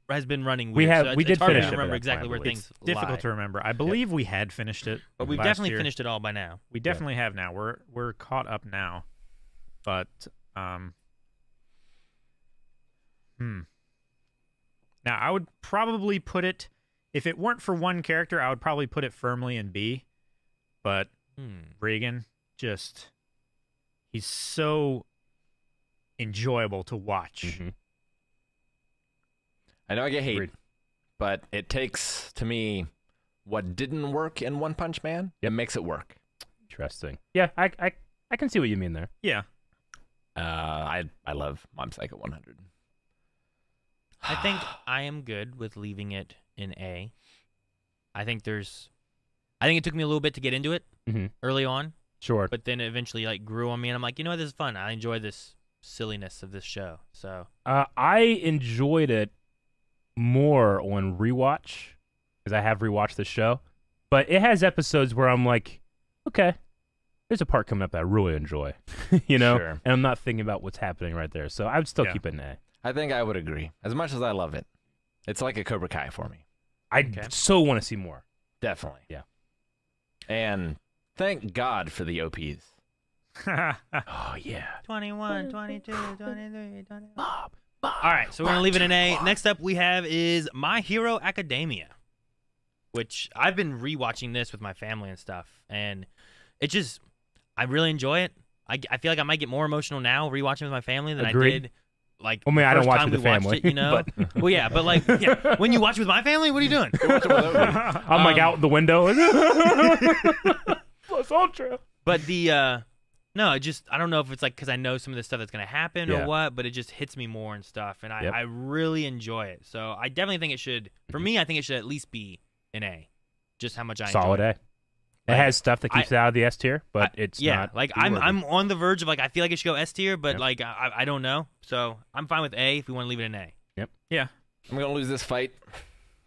has been running weird. We have. So we did it's hard finish to it. remember exactly where things It's difficult lie. to remember. I believe we had finished it, But we've last definitely year. finished it all by now. We definitely have now. We're caught up now, but now I would probably put it, if it weren't for one character, I would probably put it firmly in B. But Regan, he's so enjoyable to watch. Mm-hmm. I know I get hate, Agreed. but it takes, to me, what didn't work in One Punch Man, it makes it work. Interesting. Yeah, I can see what you mean there. Yeah. I love Mob Psycho 100. I think I am good with leaving it in A. I think it took me a little bit to get into it early on, Sure. but then it eventually like grew on me, and I'm like, you know what, this is fun. I enjoy this silliness of this show. So I enjoyed it more on rewatch because I have rewatched the show, but it has episodes where I'm like, okay, there's a part coming up that I really enjoy, you know, Sure. and I'm not thinking about what's happening right there. So I would still keep it in A. I think I would agree. As much as I love it, it's like a Cobra Kai for me. I so want to see more. Definitely. Yeah. And thank God for the OPs. Oh yeah. 21, 22, 23, 24. All right, so we're going to leave it in A. Next up we have is My Hero Academia, which I've been rewatching this with my family and stuff, and it just, I really enjoy it. I feel like I might get more emotional now rewatching with my family than Agreed. I did. Like, I mean, I don't first watch time with the we watched family, it, you know. but- Well, yeah, but like, yeah, when you watch with my family, what are you doing? I'm like out the window. Plus Ultra. But the no, I don't know if it's like because I know some of the stuff that's gonna happen Yeah. or what, but it just hits me more and stuff, and I really enjoy it. So I definitely think it should. For me, I think it should at least be an A. Just how much I Solid enjoy A. it. It has stuff that keeps it out of the S tier, but it's yeah, not. like B-worthy. I'm on the verge of like I feel like it should go S tier, but Yep. like I don't know. So I'm fine with A if we want to leave it an A. Yeah. I'm going to lose this fight,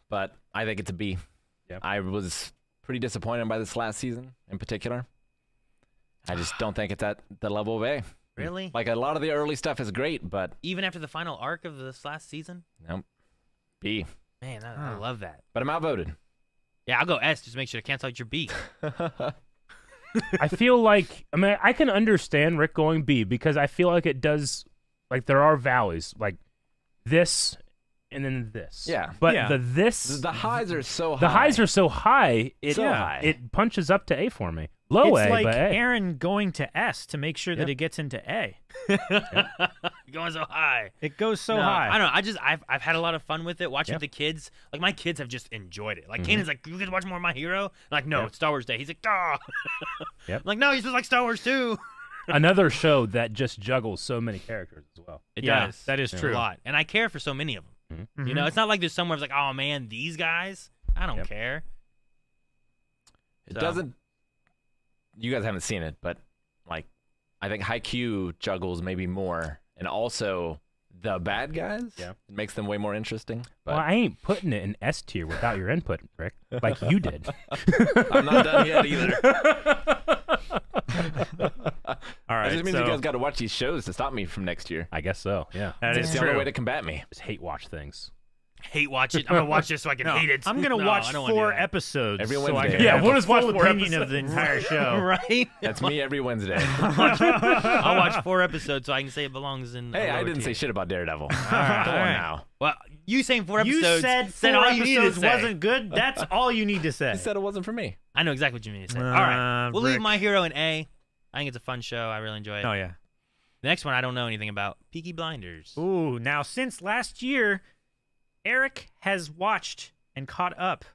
but I think it's a B. Yep. I was pretty disappointed by this last season in particular. I just don't think it's at the level of A. Really? Like, a lot of the early stuff is great, but Even after the final arc of this last season? nope. B. Man, I love that. But I'm outvoted. Yeah, I'll go S just to make sure to cancel out your B. I feel like, I mean, I can understand Rick going B because I feel like it does, like, there are valleys, like this and then this. Yeah. But Yeah. The highs are so high. the highs are so high, So high. it punches up to A for me. Low It's A, like but A. Aaron going to S to make sure that it gets into A. Going so high. It goes so No, high. I don't know. I've had a lot of fun with it. Watching with the kids. Like, my kids have just enjoyed it. Like, Kanan's like, you guys watch more of My Hero? I'm like, no, it's Star Wars Day. He's like, ah. Yep. I'm like, no, he's just like Star Wars too. Another show that just juggles so many characters as well. It Yeah, does. that is A true. lot. And I care for so many of them. You know, it's not like there's somewhere it's like, oh man, these guys. I don't care. It So- doesn't. You guys haven't seen it, but like, I think Haikyuu juggles maybe more, and also the bad guys. Yeah. It makes them way more interesting. But Well, I ain't putting it in S tier without your input, Rick, like you did. I'm not done yet either. All right. It just means so you guys got to watch these shows to stop me from next year. I guess so, yeah. that It's is the only true. way to combat me. Just hate watch things. Hate watch it. I'm gonna watch this so I can hate it. I'm gonna No, watch I don't wanna do 4 that. episodes Every so I Wednesday. can Yeah, have we'll a just watch full 4 opinion of the entire show. right? That's me every Wednesday. I'll watch 4 episodes so I can say it belongs in. Hey, a I lower didn't tier. say shit about Daredevil. right, Come all on right. now. Well, you saying 4 You episodes said 4 all you needed to episodes say. wasn't good. That's all you need to say. You said it wasn't for me. I know exactly what you mean to say. All right, we'll leave Rick. My Hero in A. I think it's a fun show. I really enjoy it. Oh yeah. The next one I don't know anything about. Peaky Blinders. Ooh, now since last year, Eric has watched and caught up,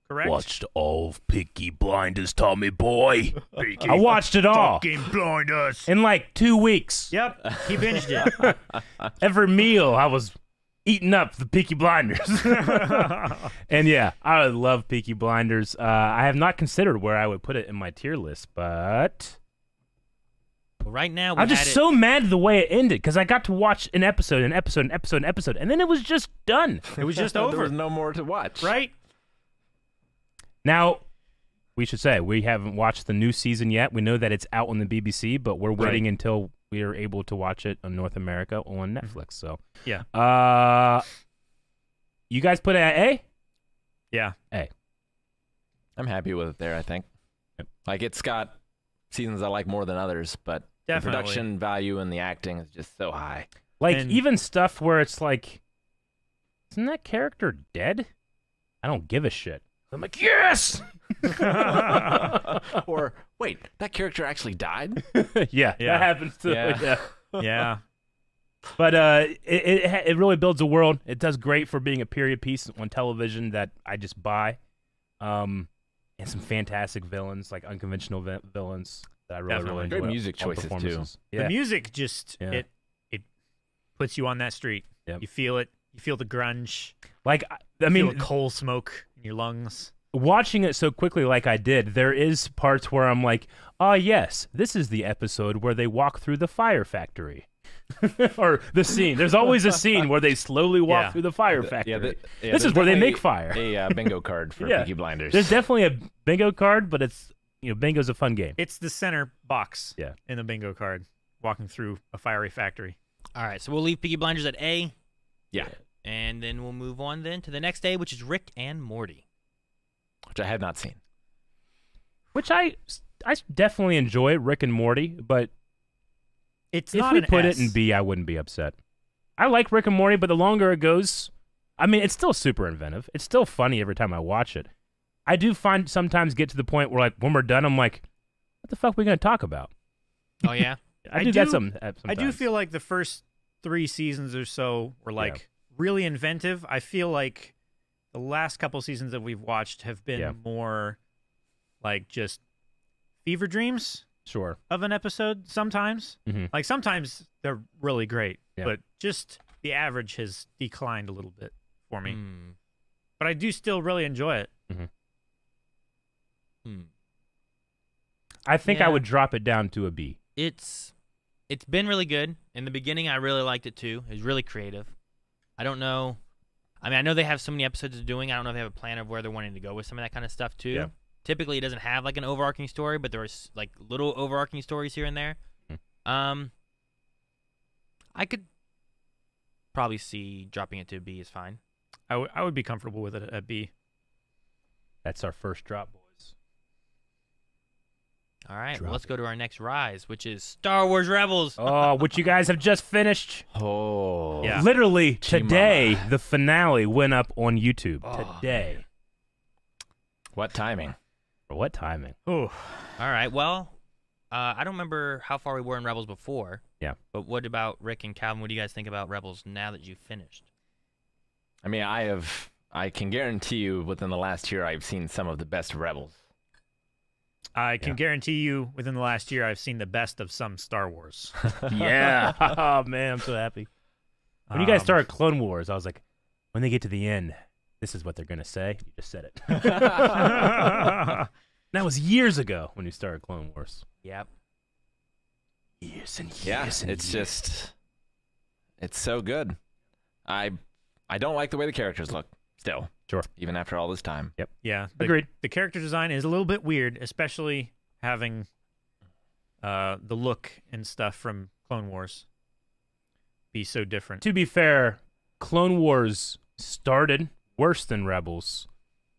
correct? Watched all of Peaky Blinders, Tommy boy. I watched it all. Fucking blinders. In like 2 weeks. Yep, he binged it. Every meal I was eating up the Peaky Blinders. And yeah, I love Peaky Blinders. I have not considered where I would put it in my tier list, but Well, right now, I'm just so mad the way it ended because I got to watch an episode, and then it was just done. It was just There over, was no more to watch. right? Now, we should say we haven't watched the new season yet. We know that it's out on the BBC, but we're waiting until we are able to watch it on North America on Netflix. So Yeah. You guys put it at A? Yeah. A. I'm happy with it there, I think. Yep. Like, it's got seasons I like more than others, but the Definitely. production value and the acting is just so high. Like, And- even stuff where it's like, isn't that character dead? I don't give a shit. I'm like, yes! Or, wait, that character actually died? Yeah, Yeah. that happens too. Yeah. Yeah. But it really builds a world. It does great for being a period piece on television that I just buy. And some fantastic villains, like unconventional villains that I really Definitely. enjoy. Great music all the choices, too. performances. The Yeah. music just Yeah. it puts you on that street. Yep. You feel it. You feel the grunge. Like, I You mean, feel the coal smoke in your lungs. watching it so quickly like I did, there is parts where I'm like, oh, yes, this is the episode where they walk through the fire factory. Or the scene. There's always a scene where they slowly walk Yeah. through the fire factory. This This is where they make fire. A bingo card for Yeah. Peaky Blinders. There's definitely a bingo card, but it's, bingo's a fun game. It's the center box Yeah. in the bingo card, walking through a fiery factory. All right, so we'll leave Peaky Blinders at A, Yeah, and then we'll move on then to the next A, which is Rick and Morty. which I have not seen. Which I definitely enjoy, Rick and Morty, but It's if not we an put S. it in B, I wouldn't be upset. I like Rick and Morty, but the longer it goes, I mean, it's still super inventive. It's still funny every time I watch it. I do find sometimes get to the point where, like, when we're done, I'm like, what the fuck are we going to talk about? Oh, yeah? I I do that do- sometimes. I do feel like the first 3 seasons or so were like really inventive. I feel like the last couple seasons that we've watched have been more like just fever dreams Sure. of an episode sometimes. Mhm. Like sometimes they're really great, Yeah. but just the average has declined a little bit for me. Hmm. But I do still really enjoy it. Hmm. I think I Yeah. would drop it down to a B. It's been really good. In the beginning, I really liked it too. It was really creative. I don't know. I mean, I know they have so many episodes they're doing. I don't know if they have a plan of where they're wanting to go with some of that kind of stuff too. Yeah. Typically, it doesn't have like an overarching story, but there's like little overarching stories here and there. I could probably see dropping it to a B is fine. I would be comfortable with it at B. That's our first drop, boys. All right, well, Drop let's go to our next rise, which is Star Wars Rebels. Oh, which you guys have just finished. Oh, Yeah. Literally Chimama. today, the finale went up on YouTube. Oh, Today. What timing? What timing? Oh, All right, well, I don't remember how far we were in Rebels before. Yeah. But what about Rick and Calvin? What do you guys think about Rebels now that you've finished? I mean, I can guarantee you within the last year I've seen some of the best Rebels. I can guarantee you within the last year I've seen the best of some Star Wars. Yeah. Oh, man, I'm so happy. When you guys Um, started Clone Wars, I was like, when they get to the end, this is what they're going to say. You just said it. That was years ago when you started Clone Wars. Yep. Years and years Yeah, and it's years. just, it's so good. I don't like the way the characters look still. Sure. Even after all this time. Yeah, Agreed. The character design is a little bit weird, especially having the look and stuff from Clone Wars be so different. To be fair, Clone Wars started worse than Rebels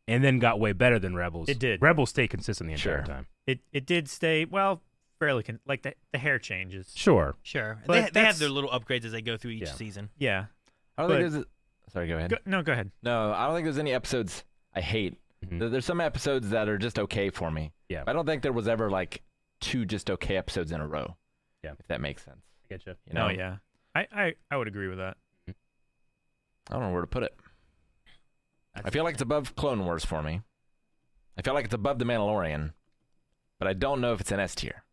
and then got way better than Rebels. It did. Rebels stayed consistent the entire Sure. time. It did stay fairly like the hair changes. Sure. Sure. But They have that's- their little upgrades as they go through each Yeah. season. Yeah. I don't think there's. Sorry, go ahead. Go ahead. No, I don't think there's any episodes I hate. Mhm. There's some episodes that are just okay for me. Yeah. I don't think there was ever like 2 just okay episodes in a row. Yeah. If that makes sense. get you. You know? Oh yeah, I would agree with that. I don't know where to put it. I feel like it's above Clone Wars for me. I feel like it's above The Mandalorian, but I don't know if it's an S tier.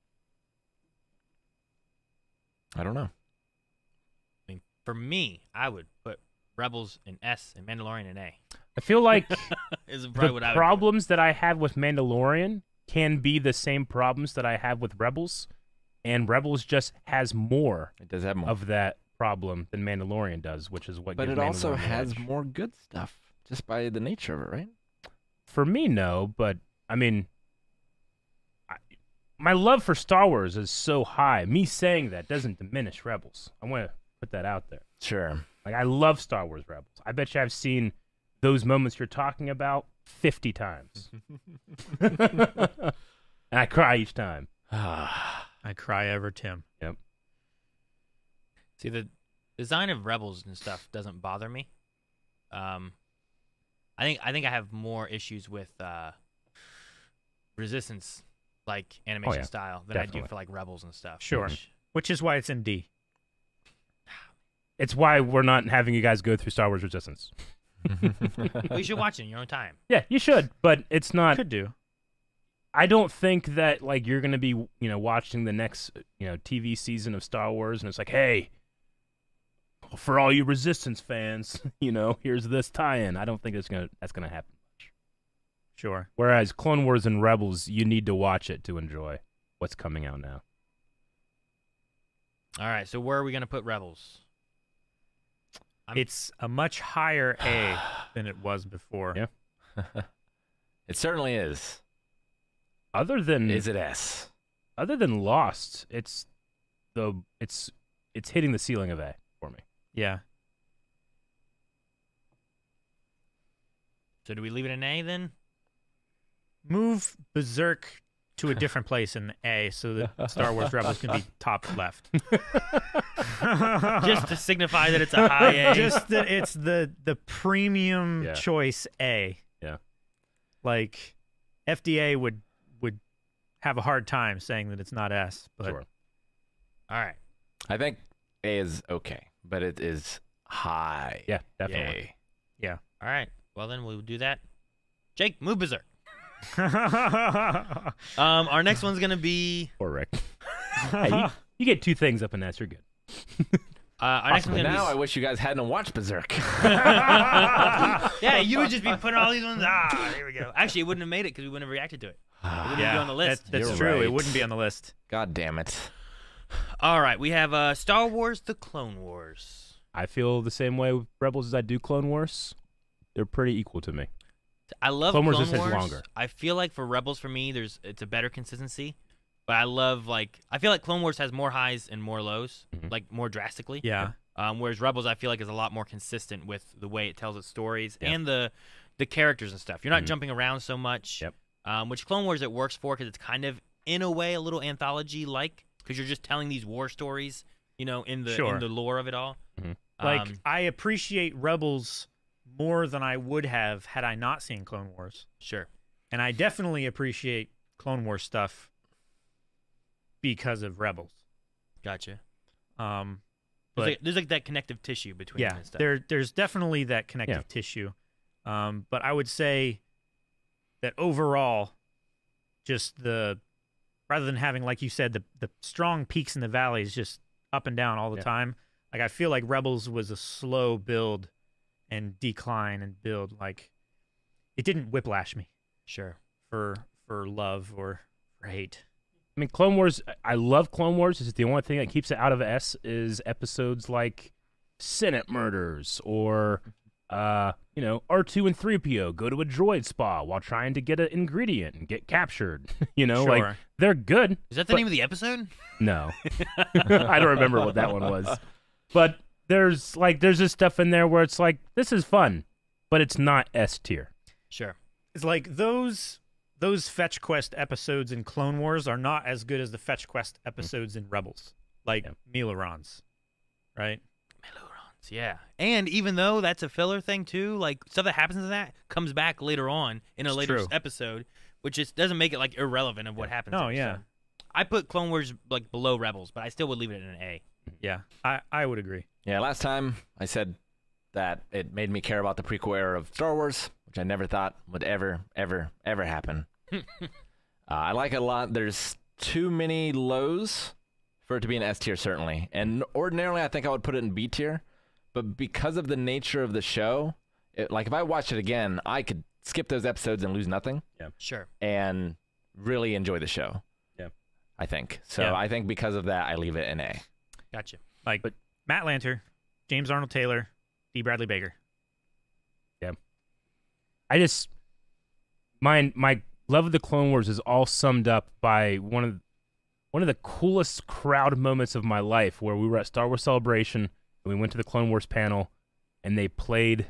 I don't know. I mean, for me, I would put Rebels in S and Mandalorian in A. I feel like Is probably what I the would problems that I have with Mandalorian can be the same problems that I have with Rebels, and Rebels just has more It does have more. of that problem than Mandalorian does, which is what But gives it also Mandalorian the has edge. more good stuff just by the nature of it, right? For me, no, but I mean, my love for Star Wars is so high. Me saying that doesn't diminish Rebels. I want to put that out there. Sure. Like, I love Star Wars Rebels. I bet you I've seen those moments you're talking about 50 times. And I cry each time. I cry ever, Tim. Yep. See, the design of Rebels and stuff doesn't bother me. I think I have more issues with Resistance, like animation style, than I definitely. do for like Rebels and stuff. Sure. Which is why it's in D. It's why we're not having you guys go through Star Wars Resistance. Well, you should watch it in your own time. Yeah, you should, but it's not. Could do. I don't think that like you're gonna be, watching the next, TV season of Star Wars, and it's like, hey, for all you Resistance fans, here's this tie-in. I don't think that's gonna happen much. Sure. Whereas Clone Wars and Rebels, you need to watch it to enjoy what's coming out now. All right, so where are we gonna put Rebels? It's a much higher A than it was before. Yeah. It certainly is. Other than Is it S? Other than Lost, it's hitting the ceiling of A for me. Yeah. So do we leave it in A then? Move Berserk to a different place in A so that Star Wars Rebels can be top left. Just to signify that it's a high A. Just that it's the premium Yeah. choice A. Yeah. Like FDA would have a hard time saying that it's not S, but Sure. All right. I think A is okay, but it is high. Yeah, definitely. A. All right. Well, then we'll do that. Jake, move Berserk. Our next one's gonna be Or Rick. Hey, you get two things up in S, you're good. our next one's gonna Now be. I wish you guys hadn't watched Berserk. Yeah, you would just be putting all these ones. Here we go. Actually, it wouldn't have made it because we wouldn't have reacted to it. It wouldn't be on the list. That's You're true. It right. wouldn't be on the list. God damn it. All right, we have Star Wars: The Clone Wars. I feel the same way with Rebels as I do Clone Wars. They're pretty equal to me. I love Clone Clone Wars Wars. just is longer. I feel like for Rebels, for me, it's a better consistency. But I feel like Clone Wars has more highs and more lows, like more drastically. Yeah. Whereas Rebels, I feel like is a lot more consistent with the way it tells its stories Yeah. and the characters and stuff. You're not jumping around so much. Yep. Which Clone Wars it works for because it's kind of in a way a little anthology-like because you're just telling these war stories, in the lore of it all. Like I appreciate Rebels more than I would have had I not seen Clone Wars. Sure. And I definitely appreciate Clone Wars stuff because of Rebels. Gotcha. But There's like that connective tissue between them yeah, and stuff. there's definitely that connective tissue. But I would say that overall, just rather than having, like you said, the strong peaks and the valleys just up and down all the time, like I feel like Rebels was a slow build and decline and build. Like it didn't whiplash me Sure. for love or for hate. I mean, Clone Wars, I love Clone Wars. It's the only thing that keeps it out of S is episodes like Senate Murders or, R2 and 3PO go to a droid spa while trying to get an ingredient and get captured. Sure. Like, they're good. Is that the name of the episode? No. I don't remember what that one was. But there's this stuff in there where it's like, this is fun, but it's not S tier. Sure. It's like those Fetch Quest episodes in Clone Wars are not as good as the Fetch Quest episodes in Rebels, like Milarons, right? Melurons, yeah. And even though that's a filler thing too, like stuff that happens in that comes back later on in a It's later true. episode, which just doesn't make it like irrelevant of what happens. Oh, there. yeah. So I put Clone Wars like below Rebels, but I still would leave it in an A. Yeah, I would agree. Yeah, last time I said that it made me care about the prequel era of Star Wars, which I never thought would ever happen. I like it a lot. There's too many lows for it to be an S tier, certainly. And ordinarily, I think I would put it in B tier. But because of the nature of the show, like if I watched it again, I could skip those episodes and lose nothing. Yeah, sure. And really enjoy the show. Yeah, I think so. Yeah. I think because of that, I leave it an A. Gotcha. But Matt Lanter, James Arnold Taylor, D. Bradley Baker. Yeah. I just my love of the Clone Wars is all summed up by one of the coolest crowd moments of my life, where we were at Star Wars Celebration and we went to the Clone Wars panel, and they played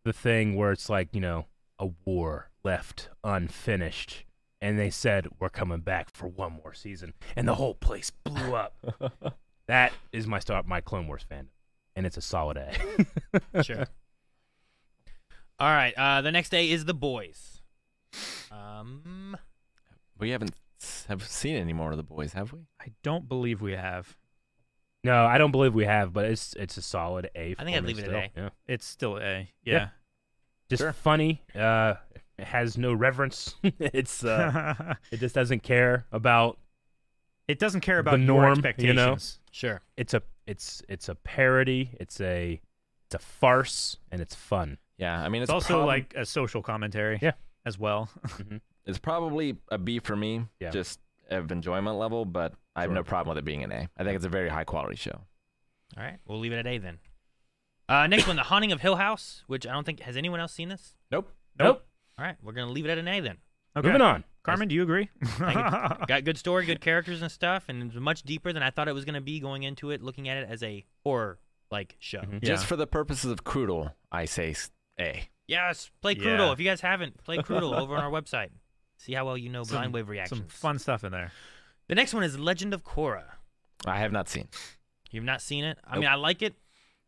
the thing where it's like, you know, a war left unfinished, and they said, we're coming back for one more season, and the whole place blew up. That is my Clone Wars fandom, and it's a solid A. Sure. All right, the next A is The Boys. We haven't seen any more of The Boys, have we? I don't believe we have. No, I don't believe we have, but it's a solid A. I think I'd leave it at A. Yeah. It's still A. Yeah. Just funny. It has no reverence. It's it just doesn't care about. It doesn't care about the norm, your expectations. You know? Sure. It's a parody. It's a farce, and it's fun. Yeah, I mean it's also like a social commentary. Yeah. As well. It's probably a B for me, yeah. just of enjoyment level, but I have no problem with it being an A. I think it's a very high quality show. All right, we'll leave it at A then. Next one, The Haunting of Hill House, which I don't think, has anyone else seen this? Nope. All right, we're going to leave it at an A then. Okay. Moving on. Carmen, do you agree? Got good story, good characters and stuff, and it's much deeper than I thought it was going to be going into it, looking at it as a horror-like show. Yeah. Just for the purposes of Cruddle, I say A. Yes, play Cruddle. If you guys haven't, play Cruddle over on our website. See how well you know Blind Wave reactions. Some fun stuff in there. The next one is Legend of Korra. I have not seen. You've not seen it? I Nope. mean, I like it.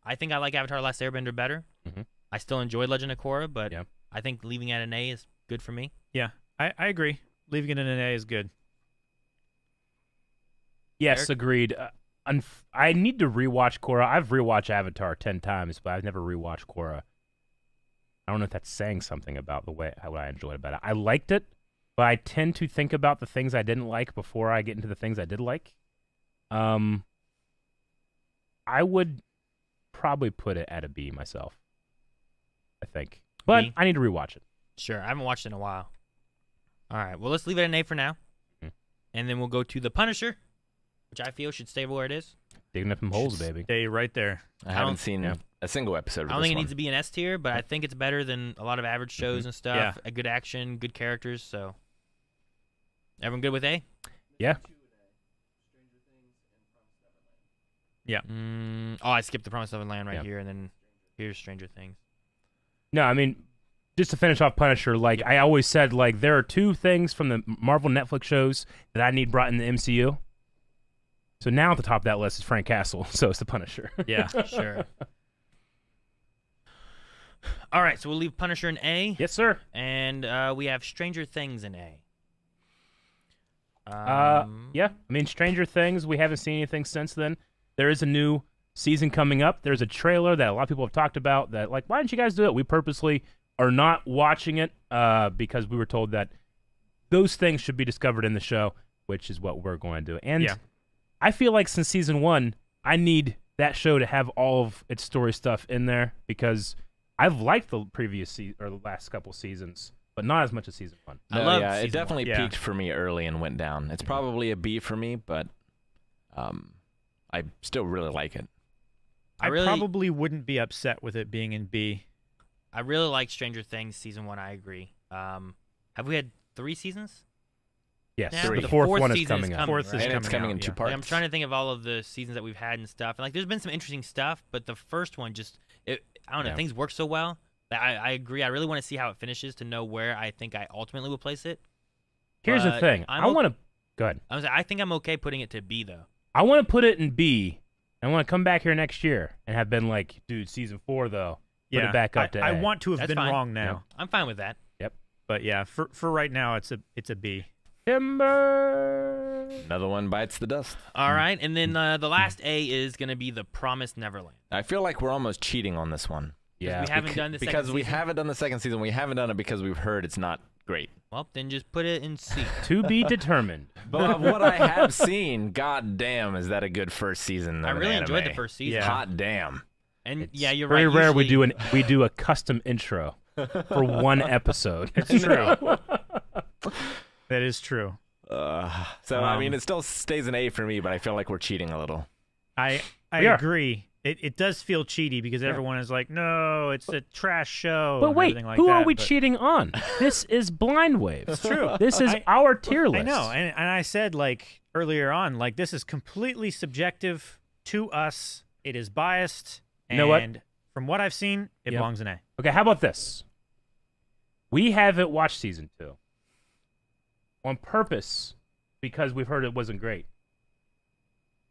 I think I like Avatar: Last Airbender better. I still enjoy Legend of Korra, but I think leaving it at an A is good for me. Yeah, I agree. Leaving it in an A is good. Yes, Eric? agreed. I need to rewatch Korra. I've rewatched Avatar 10 times, but I've never rewatched Korra. I don't know if that's saying something about what I enjoyed about it. I liked it, but I tend to think about the things I didn't like before I get into the things I did like. I would probably put it at a B myself, I think. But B? I need to rewatch it. Sure, I haven't watched it in a while. All right, well, let's leave it at an A for now. And then we'll go to The Punisher, which I feel should stay where it is. Digging up some holes, baby. Stay right there. I haven't seen a single episode of this I don't think it one. needs to be an S tier, but I think it's better than a lot of average shows and stuff. Yeah. A good action, good characters, so. Everyone good with A? Yeah. Yeah. I skipped The Promised Neverland right here, and then here's Stranger Things. No, I mean, just to finish off Punisher, like I always said, like there are two things from the Marvel Netflix shows that I need brought in the MCU. So now at the top of that list is Frank Castle, so it's the Punisher. Yeah, sure. All right, so we'll leave Punisher in A. Yes, sir. And we have Stranger Things in A. Yeah. I mean, Stranger Things, we haven't seen anything since then. There is a new season coming up. There's a trailer that a lot of people have talked about that, like, why didn't you guys do it? We purposely are not watching it because we were told that those things should be discovered in the show, which is what we're going to do. And I feel like since season 1, I need that show to have all of its story stuff in there because I've liked the previous or the last couple seasons, but not as much as season 1. No, it definitely peaked for me early and went down. It's probably a B for me, but I still really like it. I probably wouldn't be upset with it being in B. I really like Stranger Things season 1. I agree. Have we had 3 seasons? Yes, Yeah, the fourth one is coming out. up. Fourth is and coming in 2 parts. Like, I'm trying to think of all of the seasons that we've had and stuff. And like, there's been some interesting stuff, but the first one I don't know, things work so well that I agree. I really want to see how it finishes to know where I think I ultimately will place it. Here's the thing. I want to go ahead. I think I'm okay putting it to B though. I want to put it in B. I want to come back here next year and have been like, dude, season 4 though. Put it back up to A. I want to have been fine. wrong now. I'm fine with that. Yep. But yeah, for right now, it's a B. Timber. Another one bites the dust. All right, and then the last A is going to be The Promised Neverland. I feel like we're almost cheating on this one. Yeah, we haven't done the second because we season? haven't done the second season. We haven't done it because we've heard it's not great. Well, then just put it in C. To be determined. But of what I have seen, god damn, is that a good first season? I of really an enjoyed the anime. first season. Yeah. Hot damn. And It's yeah, you're very right. rare usually- we do a custom intro for one episode. It's true. That is true. So I mean, it still stays an A for me, but I feel like we're cheating a little. I We are. agree. It does feel cheaty because everyone is like, no, it's a trash show. But and wait, everything like who that, are we but- cheating on? This is Blind Waves. It's true. This is I- our tier list. I know, and I said like earlier on, like this is completely subjective to us. It is biased. You know what? And from what I've seen, it Yep. belongs in A. Okay, how about this? We haven't watched season 2 on purpose because we've heard it wasn't great.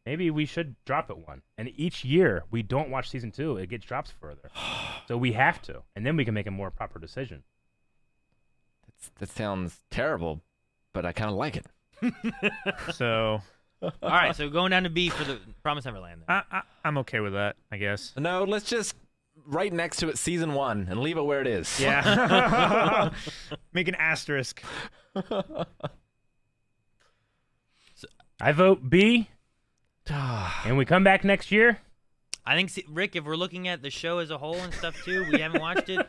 Maybe we should drop it one. And each year we don't watch season 2, it gets dropped further. So we have to, and then we can make a more proper decision. That sounds terrible, but I kind of like it. So All right, so going down to B for The Promised Neverland. Then. I'm okay with that, I guess. No, let's just right next to it season 1 and leave it where it is. Yeah. Make an asterisk. I vote B, and we come back next year. I think, Rick, if we're looking at the show as a whole and stuff too, we haven't watched it.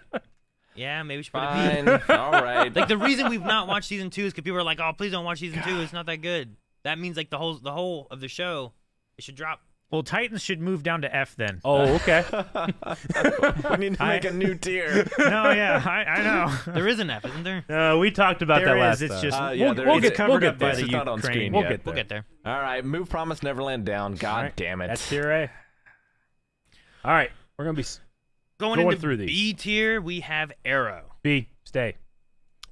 Yeah, maybe we should put it B. Fine. All right. Like the reason we've not watched season 2 is because people are like, "Oh, please don't watch season 2. It's not that good." That means like the whole of the show, it should drop. Well, Titans should move down to F then. Oh, okay. we need to make a new tier. No, yeah, I know. There is an F, isn't there? We talked about There that last is. It's time. just Yeah, there we'll is. get covered We'll get up by there. the It's not on Ukraine. screen We'll yet. get there. We'll get there. All right, move Promised Neverland down. God All right, damn it. That's tier A. All right, we're gonna be Going Going into through these. B tier, we have Arrow. B. Stay.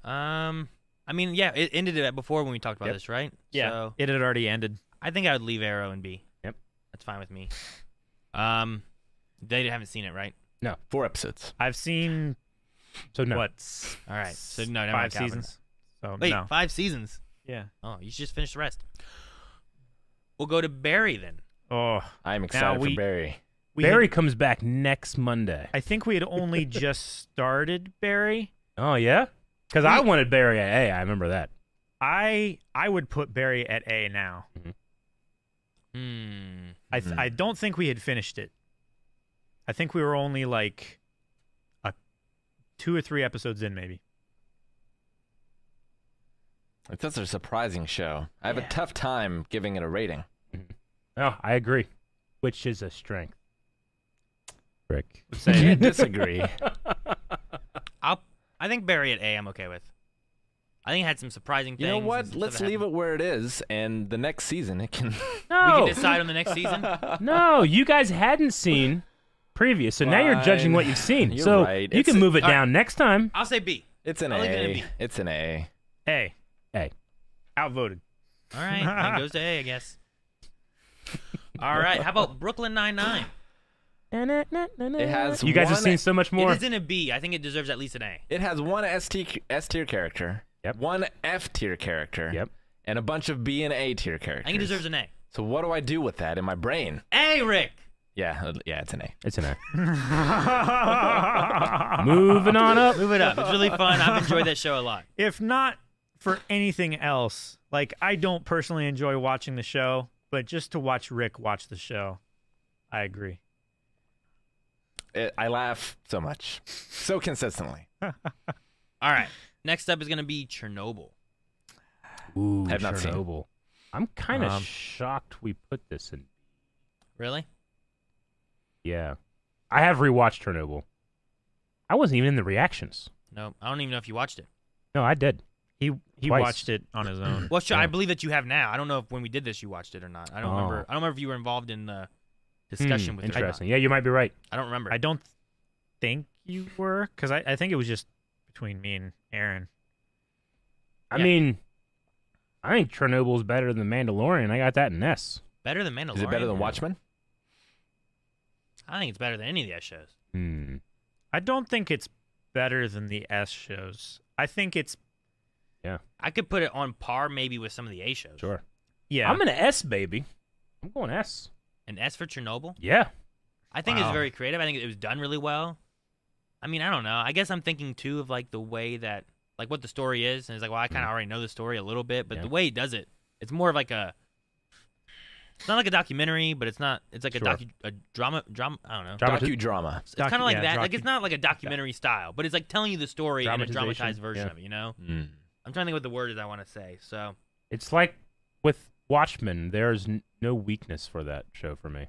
I mean, yeah, it ended it before when we talked about Yep. this, right? Yeah, So it had already ended. I think I would leave Arrow in B. Yep. That's fine with me. They haven't seen it, right? 4 episodes. I've seen So no. what? All right. So no, never 5 mind, Calvin. seasons. So Wait, no. 5 seasons. Yeah. Oh, you should just finish the rest. We'll go to Barry then. Oh, I'm excited we- for Barry. we Barry had- comes back next Monday. I think we had only just started Barry. Oh yeah, because I wanted Barry at A. I remember that. I would put Barry at A now. I don't think we had finished it. I think we were only like 2 or 3 episodes in, maybe. It's such a surprising show. I have a tough time giving it a rating. Oh, I agree. Which is a strength. Rick. Can't disagree. I think Barry at A. I'm okay with. I think it had some surprising things. You know and what? some Let's stuff that leave it where it is, and the next season it can. happened. We No, can decide on the next season. no, you guys hadn't seen previous, so now you're judging Fine. what you've seen. You're so right. you It's can move it all right. down next time. I'll say B. It's an I'll leave it in A. B. It's an A. A. A. Outvoted. All right, then goes to A, I guess. All right, how about Brooklyn Nine-Nine? It has. You guys have one- seen so much It more. is in a B. I think it deserves at least an A. It has one S tier character. Yep. One F tier character. Yep. And a bunch of B and A tier I characters. think it deserves an A. So what do I do with that in my brain? A, Rick. Yeah, it's an A. It's an A. Moving on up. Move it up. It's really fun. I've enjoyed that show a lot. If not for anything else, like I don't personally enjoy watching the show, but just to watch Rick watch the show, I agree. I laugh so much, so consistently. All right. Next up is going to be Chernobyl. Ooh, Have not seen it. Chernobyl. I'm kind of shocked we put this in. Really? Yeah. I have rewatched Chernobyl. I wasn't even in the reactions. No, I don't even know if you watched it. No, I did. He Twice. watched it on his own. Well, sure, Yeah. I believe that you have now. I don't know if when we did this you watched it or not. I don't remember. I don't remember if you were involved in the discussion with it or not. Interesting. Yeah, you might be right. I don't remember. I don't think you were, because I think it was just between me and Aaron. I Yeah. mean, I think Chernobyl's better than Mandalorian. I got that in S. Better than Mandalorian. Is it better than Watchmen? I think it's better than any of the S shows. Hmm. I don't think it's better than the S shows. I think it's I could put it on par maybe with some of the A shows. Sure. Yeah. I'm an S, baby. I'm going S. An S for Chernobyl? Yeah. I think it's very creative. I think it was done really well. I mean, I don't know. I guess I'm thinking too of like the way that, like what the story is, and it's like, well, I kind of already know the story a little bit, but the way he does it, it's more of like a. It's not like a documentary, but it's not. It's like a drama. I don't know. Docudrama. It's kind of like that. Like it's not like a documentary style, but it's like telling you the story in a dramatized version of it. You know. I'm trying to think what the word is I want to say. So it's like with Watchmen. There's no weakness for that show for me.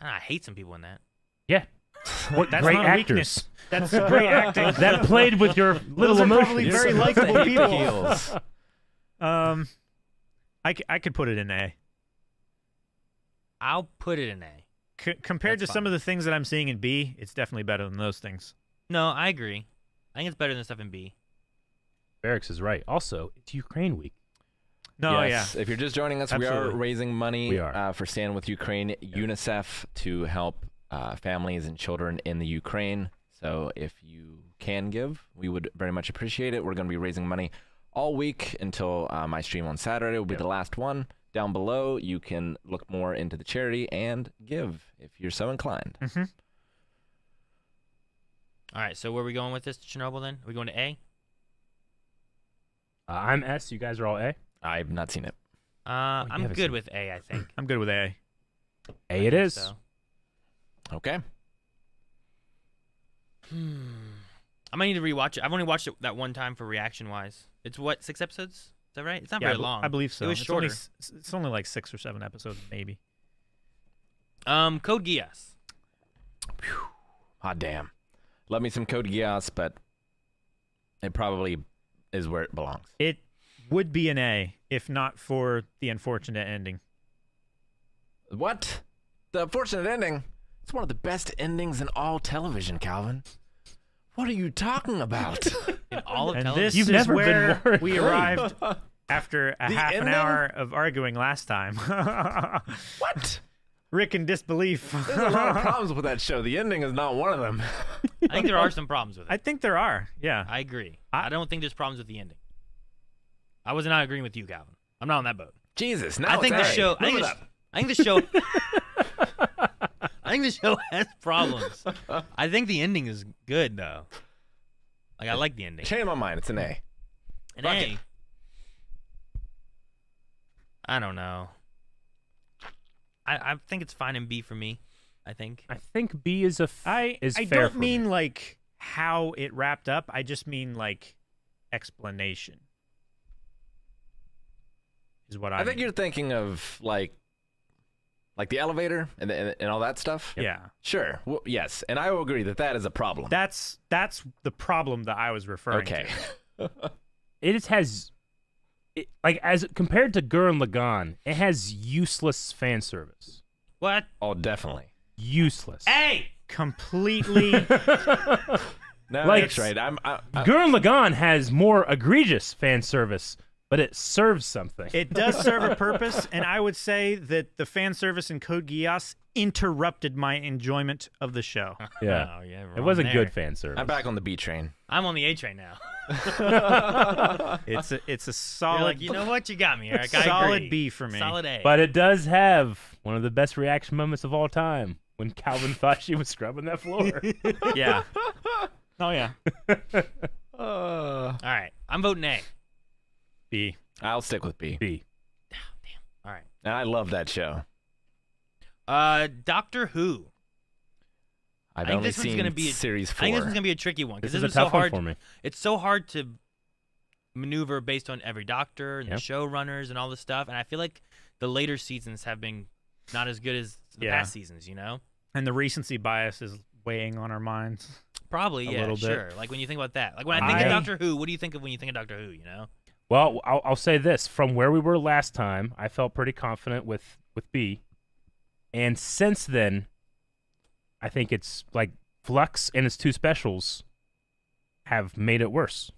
I hate some people in that. Yeah. What That's great not actors. a weakness. That's great acting. That played with your little Those are emotions. probably very likable people. I could put it in A. I'll put it in A. Compared to some of the things that I'm seeing in B, it's definitely better than those things. No, I agree. I think it's better than stuff in B. Barracks is right. Also, it's Ukraine week. No, yes. If you're just joining us, we are raising money for Stand With Ukraine, UNICEF, to help families and children in the Ukraine. So if you can give, we would very much appreciate it. We're going to be raising money all week until my stream on Saturday will be the last one. Down below, you can look more into the charity and give if you're so inclined. All right, so where are we going with this Chernobyl then? Are we going to A? I'm S. You guys are all A? I've not seen it. I'm good with A, I think. I'm good with A. A it is. So. Okay. I might need to rewatch it. I've only watched it that one time for reaction-wise. It's what, 6 episodes? Is that right? It's not very long. I believe so. It was shorter. It's only like 6 or 7 episodes, maybe. Code Geass. Hot damn. Love me some Code Geass, but it probably is where it belongs. It would be an A if not for the unfortunate ending. What? The unfortunate ending? It's one of the best endings in all television, Calvin. What are you talking about? In all of and television? this You've is never where been more we arrived after a half an ending? hour of arguing last time. What? Rick in disbelief. There's a lot of problems with that show. The ending is not one of them. I think there are some problems with it. I think there are, yeah. I agree. I don't think there's problems with the ending. I was not agreeing with you, Calvin. I'm not on that boat. Jesus, now I think the show. I think the show. I think the show has problems. I think the ending is good though. Like I like the ending. Change my mind. It's an A. An A. I don't know. I think it's fine in B for me. I think B is I fair don't for mean me. like how it wrapped up. I just mean like explanation. Is what I think you're thinking of like the elevator and all that stuff. Yeah. Sure. Well, yes, and I will agree that that is a problem. That's the problem that I was referring okay. to. It has, like as compared to Gurren Lagann, it has useless fan service. what? Oh, definitely. Useless. A. Completely. No, Like, that's right. Gurren Lagann has more egregious fan service, but it serves something. It does serve a purpose, and I would say that the fan service in Code Geass interrupted my enjoyment of the show. Yeah. Oh, yeah, It wasn't there. good fan service. I'm back on the B train. I'm on the A train now. It's a You're solid, like, you know what? You got me, Eric. I solid agree. B for me. Solid A. But it does have one of the best reaction moments of all time when Calvin thought she was scrubbing that floor. Yeah. Oh yeah. All right. I'm voting A. B. I'll stick with B. B. All right. And I love that show. Doctor Who. I've think only this one's seen gonna be series 4. I think this one's gonna be a tricky one because This this is a was so tough one hard for me. It's so hard to maneuver based on every doctor and Yep. the showrunners and all this stuff, and I feel like the later seasons have been not as good as the Yeah. past seasons. You know, And the recency bias is weighing on our minds. probably A yeah, little bit. sure. Like when you think about that, like when I think of Doctor Who, what do you think of when you think of Doctor Who? You know, Well, I'll say this. From where we were last time, I felt pretty confident with B. And since then, I think it's like Flux and its 2 specials have made it worse.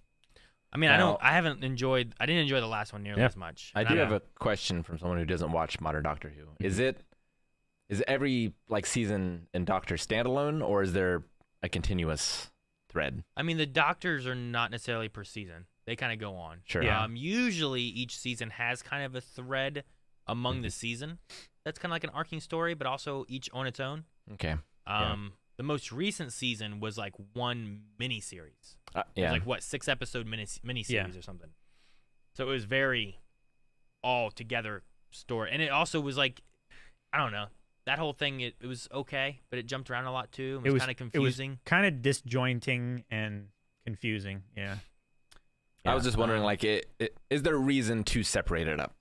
I mean, Now- I didn't enjoy the last one nearly Yeah. as much. I And do have a question from someone who doesn't watch modern Doctor Who. Is every like season in Doctor standalone, or is there a continuous thread? I mean, the doctors are not necessarily per season. they kind of go on. Sure. Yeah. Usually each season has kind of a thread among the season. That's kind of like an arcing story, but also each on its own. Okay. The most recent season was like one miniseries. It Yeah. was like what 6-episode miniseries Yeah. or something. So it was very all together story, and it also was like I don't know that whole thing. It was okay, but it jumped around a lot too. It was kind of confusing. Kind of disjointing and confusing. Yeah. I was just wondering, like, is there a reason to separate it up,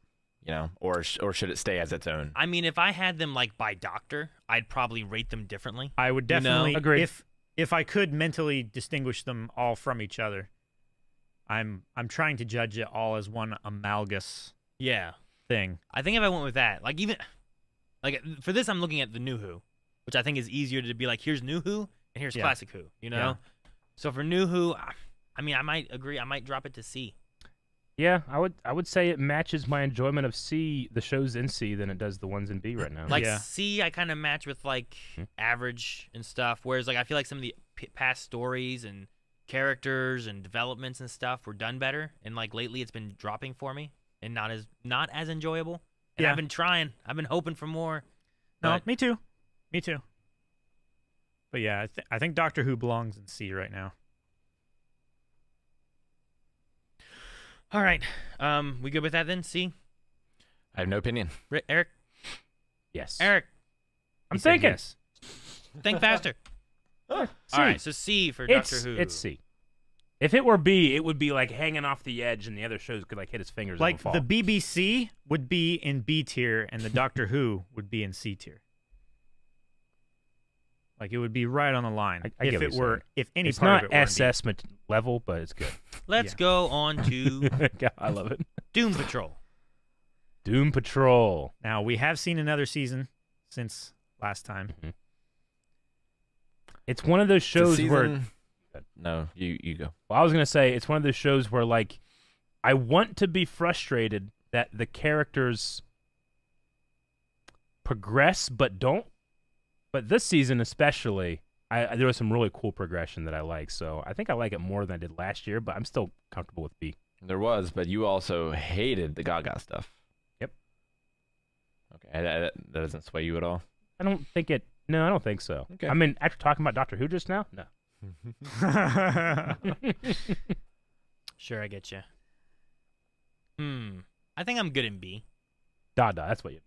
you know, or should it stay as its own? I mean, if I had them like by doctor, I'd probably rate them differently. I would definitely Agreed. if I could mentally distinguish them all from each other. I'm trying to judge it all as one amalgamous Yeah, thing. I think if I went with that, like even like for this, I'm looking at the New Who, which I think is easier to be like, here's New Who and here's Yeah. Classic Who. You know, Yeah. so for New Who, I mean, I might agree. I might drop it to C. Yeah, I would say it matches my enjoyment of C, the shows in C, than it does the ones in B right now. Like Yeah. C, I kind of match with like average and stuff. Whereas like I feel like some of the past stories and characters and developments and stuff were done better. And like lately, it's been dropping for me and not as enjoyable. And Yeah. I've been trying. I've been hoping for more. No, but- me too. Me too. But yeah, I think Doctor Who belongs in C right now. All right. We good with that then? C. I have no opinion. Eric. yes. Eric. I'm He said thinking. yes. Think faster. C. All right. So C for Doctor Who. It's C. If it were B, it would be like hanging off the edge, and the other shows could like hit his fingers. Like and fall. the BBC would be in B tier, and the Doctor Who would be in C tier. Like it would be right on the line. I get if what it you're were, saying. if any It's part not of it were in B. SS level, but it's good. Let's Yeah. go on to God, I love it. Doom Patrol. Doom Patrol. Now we have seen another season since last time. It's one of those shows The where. season- No, you go. Well, I was gonna say it's one of those shows where like I want to be frustrated that the characters progress but don't. But this season especially, there was some really cool progression that I like. So I think I like it more than I did last year. But I'm still comfortable with B. There was, but you also hated the Gaga stuff. Yep. Okay, that doesn't sway you at all. I don't think it. No, I don't think so. Okay. I mean, after talking about Doctor Who just now, no. Sure, I get you. I think I'm good in B. Dada, that's what you.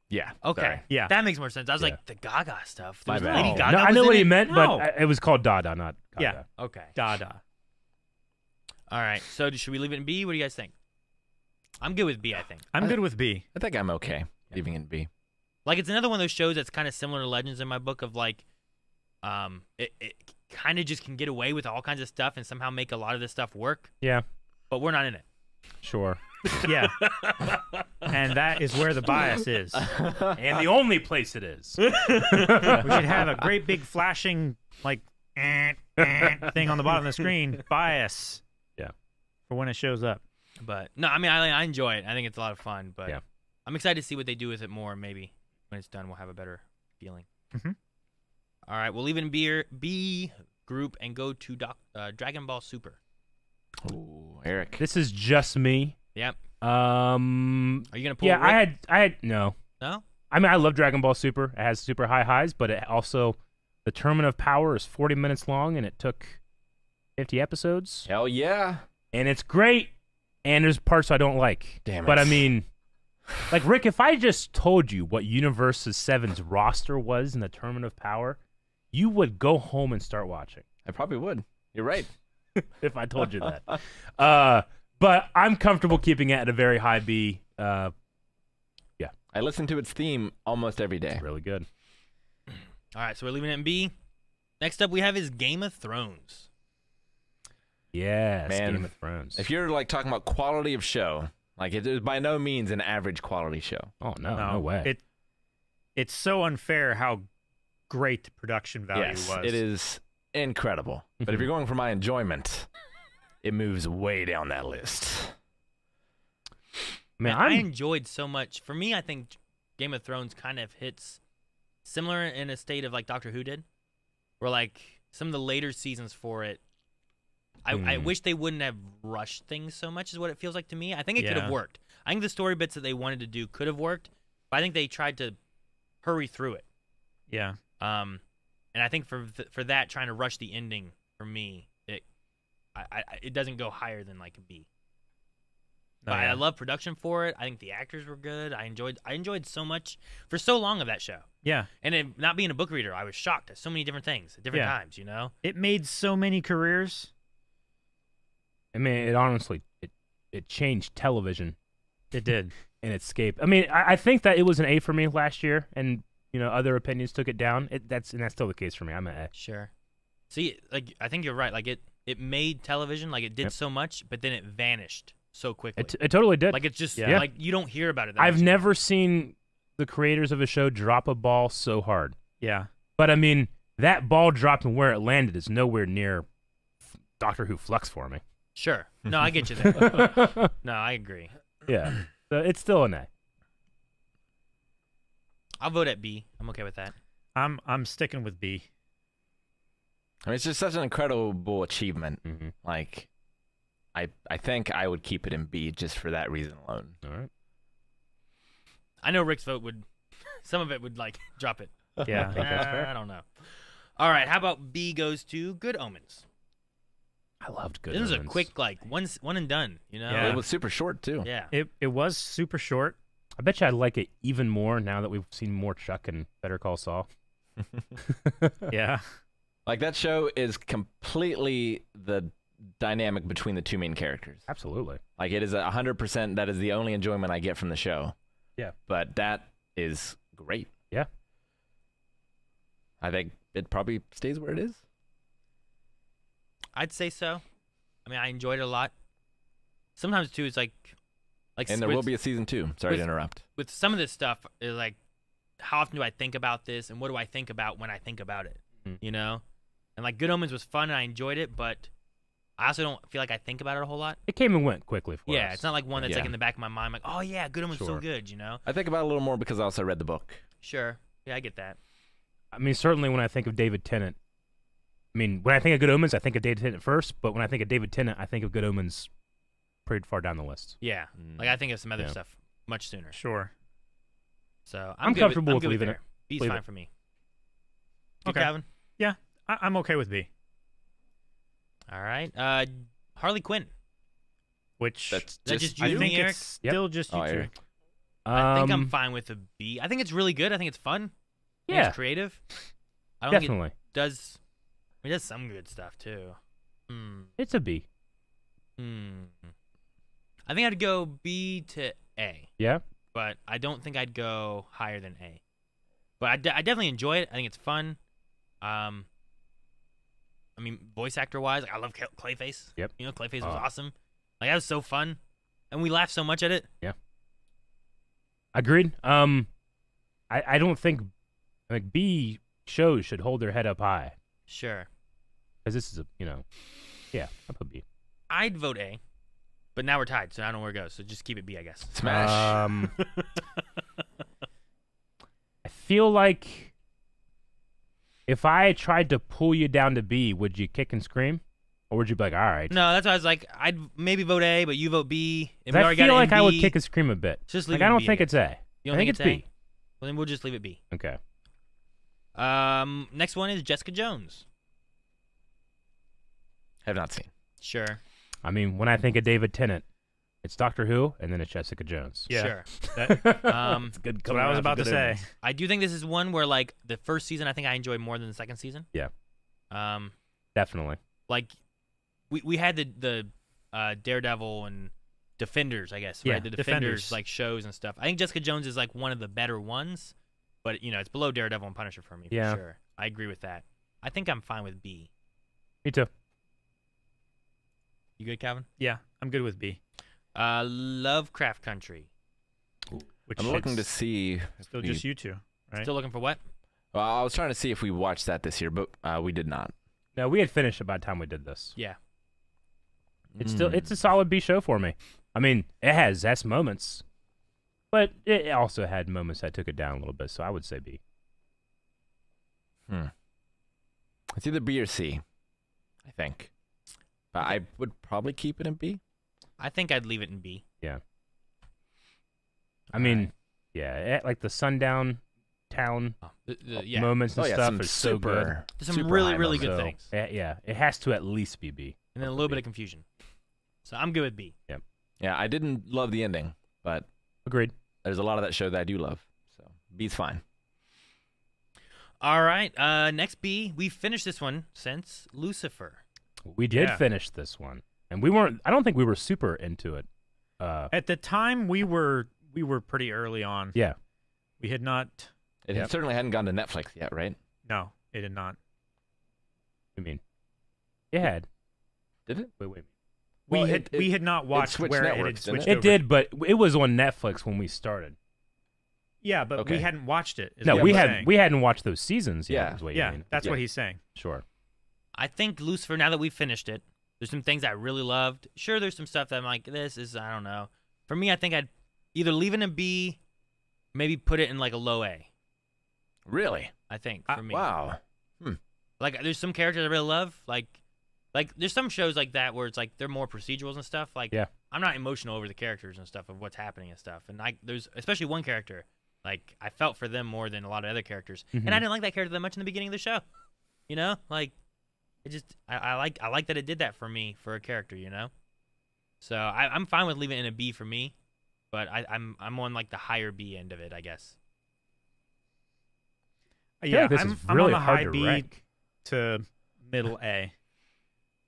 Yeah. Okay. sorry. Yeah. That makes more sense. I was Yeah. like, the Gaga stuff. My There was bad. Lady No. Gaga No, I was know in what it? he meant, No. but it was called Dada, not Gaga. Yeah. Okay. Dada. All right. So should we leave it in B? What do you guys think? I'm good with B, I think. I'm good with B. I think I'm okay leaving it in B. Like, it's another one of those shows that's kind of similar to Legends in my book of, like, it kind of just can get away with all kinds of stuff and somehow make a lot of this stuff work, Yeah, but we're not in it. sure. Yeah. And that is where the bias is. And the only place it is. We should have a great big flashing like thing on the bottom of the screen. Bias. Yeah. For when it shows up. But, no, I mean, I enjoy it. I think it's a lot of fun, but Yeah. I'm excited to see what they do with it more. Maybe when it's done, we'll have a better feeling. Mhm. All right, we'll leave it in B group and go to Dragon Ball Super. Ooh, Eric. This is just me. Yep. Are Are you going to pull yeah, Rick? I had no. No? I mean, I love Dragon Ball Super. It has super high highs, but it also the Tournament of Power is 40 minutes long, and it took 50 episodes, Hell yeah. and it's great. And there's parts I don't like. Damn But it. I mean, like Rick, if I just told you what Universus 7's roster was in the Tournament of Power, you would go home and start watching. I probably would. You're right. If I told you that. But I'm comfortable keeping it at a very high B. I listen to its theme almost every day. Really good. All right, so we're leaving it in B. Next up we have is Game of Thrones. Yes, Man, Game of Thrones. If you're like talking about quality of show, like it is by no means an average quality show. Oh no way. It's so unfair how great the production value Yes, was. it is incredible. But if you're going for my enjoyment, it moves way down that list. Man, I I'm enjoyed so much. For me, I think Game of Thrones kind of hits similar in a state of like Doctor Who did, where like some of the later seasons for it, I wish they wouldn't have rushed things so much is what it feels like to me. I think it could have worked. I think the story bits that they wanted to do could have worked, but I think they tried to hurry through it. Yeah. And I think for that, trying to rush the ending, for me, it doesn't go higher than like a B. No, But I love production for it. I think the actors were good. I enjoyed so much for so long of that show. Yeah. And it, not being a book reader, I was shocked at so many different things at different times, you know? It made so many careers. I mean, it honestly, it changed television. It did. And it escaped. I mean, I think that it was an A for me last year, and other opinions took it down. That's still the case for me. I'm an A. Sure. See, like I think you're right. Like it made television, like it did so much, but then it vanished so quickly. It totally did. Like it's just like you don't hear about it. That I've much never seen the creators of a show drop a ball so hard. Yeah. But I mean, that ball dropped and where it landed is nowhere near Doctor Who Flux for me. Sure. No, I get you there. No, I agree. Yeah. So it's still an A. I'll vote at B. I'm okay with that. I'm sticking with B. I mean, it's just such an incredible achievement. Mm-hmm. Like, I think I would keep it in B just for that reason alone. All right. I know Rick's vote would, some of it would like drop it. Yeah. I don't know. All right, how about B goes to Good Omens? I loved Good This Omens. is a quick like one and done. You know. Yeah. It was super short too. Yeah. It was super short. I bet you I'd like it even more now that we've seen more Chuck and Better Call Saul. Yeah. Like that show is completely the dynamic between the two main characters. Absolutely. Like it is 100%. That is the only enjoyment I get from the show. Yeah. But that is great. Yeah. I think it probably stays where it is. I'd say so. I mean, I enjoyed it a lot. Sometimes too, it's like And there will be a season 2. Sorry to interrupt. With some of this stuff, is like, how often do I think about this, and what do I think about when I think about it? You know, and like Good Omens was fun, and I enjoyed it, but I also don't feel like I think about it a whole lot. It came and went quickly for us. Yeah, it's not like one that's like in the back of my mind, like, oh yeah, Good Omens so good, you know. I think about it a little more because I also read the book. Sure, yeah, I get that. I mean, certainly when I think of David Tennant, I mean, when I think of Good Omens, I think of David Tennant first, but when I think of David Tennant, I think of Good Omens pretty far down the list. Yeah, like I think of some other stuff much sooner. Sure. So I'm good comfortable with with leaving there. B's Leave fine it. for me. You, Okay. Calvin? Yeah, I'm okay with B. All right. Harley Quinn. Which That's that just you I and think me, Eric? it's still just you two. Eric. I think I'm fine with a B. I think it's really good. I think it's fun. I think Yeah. it's creative. I don't think Definitely. it does. I mean, it does some good stuff too. It's a B. I think I'd go B to A, Yeah? but I don't think I'd go higher than A. But I definitely enjoy it. I think it's fun. I mean, voice actor wise, like, I love Clayface. Yep. You know, Clayface was awesome. Like that was so fun, and we laughed so much at it. Yeah. Agreed. I don't think like B shows should hold their head up high Sure. because this is a yeah, I'll put B. I'd vote A, but now we're tied, so I don't know where it goes. So just keep it B, I guess. Smash. I feel like if I tried to pull you down to B, would you kick and scream, or would you be like, all right? No, that's why I was like, I'd maybe vote A, but you vote B. And we I already feel got it like in I would B. kick and scream a bit. Just like leave it I don't B, think I it's A. You I don't think it's A? B. Well, then we'll just leave it B. Okay. Next one is Jessica Jones. Have not seen. Sure. I mean, when I think of David Tennant, it's Doctor Who, and then it's Jessica Jones. Yeah. Sure. It's good. That's what I was about to say. I do think this is one where like the first season I think I enjoyed more than the second season. Yeah. Um, Definitely. like we had the Daredevil and Defenders, I guess. Yeah, Right? The Defenders like shows and stuff. I think Jessica Jones is like one of the better ones, but it's below Daredevil and Punisher for me. Yeah. For sure. I agree with that. I think I'm fine with B. Me too. You good, Calvin? Yeah, I'm good with B. Lovecraft Country. Which I'm looking to it's see. still just you two, right? Still looking for what? Well, I was trying to see if we watched that this year, but we did not. No, we had finished it by the time we did this. Yeah. It's a solid B show for me. I mean, it has S moments, but it also had moments that took it down a little bit. So I would say B. It's either B or C, I think. But I would probably keep it in B. I think I'd leave it in B. Yeah. I mean, yeah, like the sundown town Yeah. moments and stuff some is so good. super, There's some super really, high really moments. good things. Yeah, it has to at least be B. And then a little bit of confusion. So I'm good with B. Yeah, I didn't love the ending, but Agreed. there's a lot of that show that I do love. So B's fine. All right. Next B. We finished this one since Lucifer. We did Yeah. finish this one, and we weren't. I don't think we were super into it. At the time, we were pretty early on. Yeah. We had not. It Yep. certainly hadn't gone to Netflix yet, right? No, it did not. I mean, it had. Did it? Wait. We Well, we had not watched switched where it had networks, didn't switched it? over. It did, but it was on Netflix when we started. Yeah, but we Okay. hadn't watched it. is No, what we he's hadn't. saying. We hadn't watched those seasons yet. Yeah. Is what you Yeah, mean. that's Yeah. what he's saying. Sure. I think Lucifer, now that we finished it, there's some things I really loved. Sure, there's some stuff that I'm like, this is, I don't know. For me, I think I'd either leave it in B, maybe put it in like a low A. Really? I think, for me. Wow. Like, there's some characters I really love. Like there's some shows like that where it's like they're more procedurals and stuff. Like, Yeah. I'm not emotional over the characters and stuff of what's happening and stuff. And there's especially one character, like I felt for them more than a lot of other characters. And I didn't like that character that much in the beginning of the show. You know, like it just I like that it did that for me for a character. You know, so I'm fine with leaving it in a B for me, but I'm on like the higher B end of it, I guess. feel like this I'm is I'm really on the hard high to B rank. to middle A.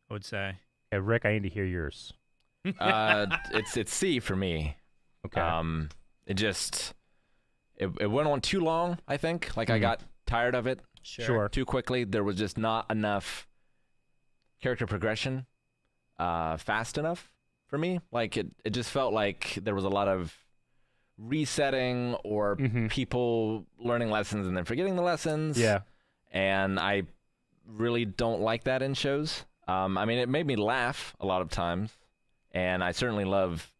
I would say. Okay, Rick, I need to hear yours. It's C for me. Okay. It just it went on too long. I think I got tired of it Sure. too quickly. There was just not enough character progression fast enough for me. Like it just felt like there was a lot of resetting or people learning lessons and then forgetting the lessons. Yeah. And I really don't like that in shows. I mean, it made me laugh a lot of times, and I certainly love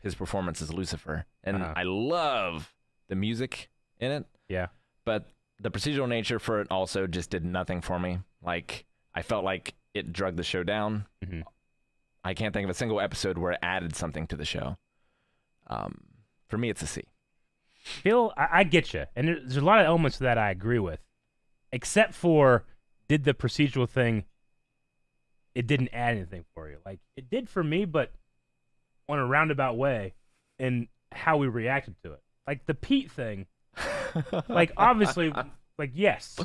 his performance as Lucifer, and I love the music in it. Yeah. But the procedural nature for it also just did nothing for me. Like, I felt like it dragged the show down. I can't think of a single episode where it added something to the show. For me, it's a C. I get you, and there's a lot of elements that I agree with, except for did the procedural thing. It didn't add anything for you. Like it did for me, but on a roundabout way, in how we reacted to it. Like the Pete thing. Like obviously, like yes,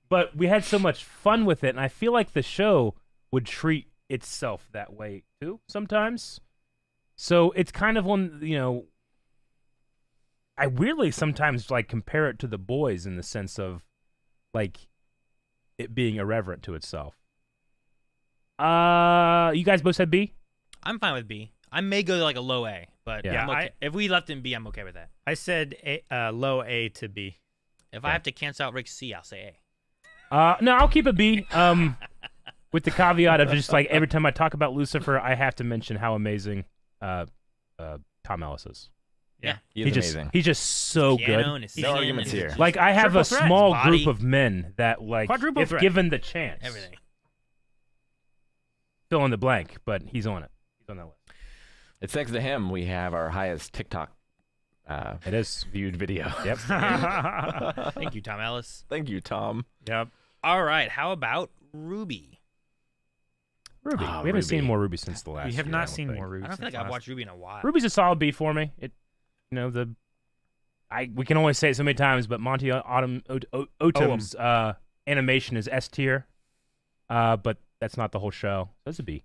but we had so much fun with it, and I feel like the show would treat itself that way too sometimes. So it's kind of on, I weirdly sometimes like compare it to The Boys in the sense of like it being irreverent to itself. You guys both said B? I'm fine with B. I may go to like a low A, but Yeah. I'm okay. If we left in B, I'm okay with that. I said low A to B. If I have to cancel out Rick's C, I'll say No, I'll keep it B. With the caveat of just like every time I talk about Lucifer, I have to mention how amazing Tom Ellis is. Yeah. He's amazing. He's just so good. Piano and his No singing arguments and here. his- Like I have Triple a threat. small Body. group of men that like, Quadruple if threat. given the chance, everything. fill in the blank, but he's on it. He's on that list. It's thanks to him we have our highest TikTok It is. viewed video. Yep. Thank you, Tom Ellis. Thank you, Tom. Yep. All right. How about Ruby? Ruby. Oh, We haven't seen Ruby. more Ruby since the last. We have year, I not don't seen think. more Ruby. I don't feel since like I've last- watched Ruby in a while. Ruby's a solid B for me. We can only say it so many times, but Monty Otum's animation is S tier, but that's not the whole show. That's a B.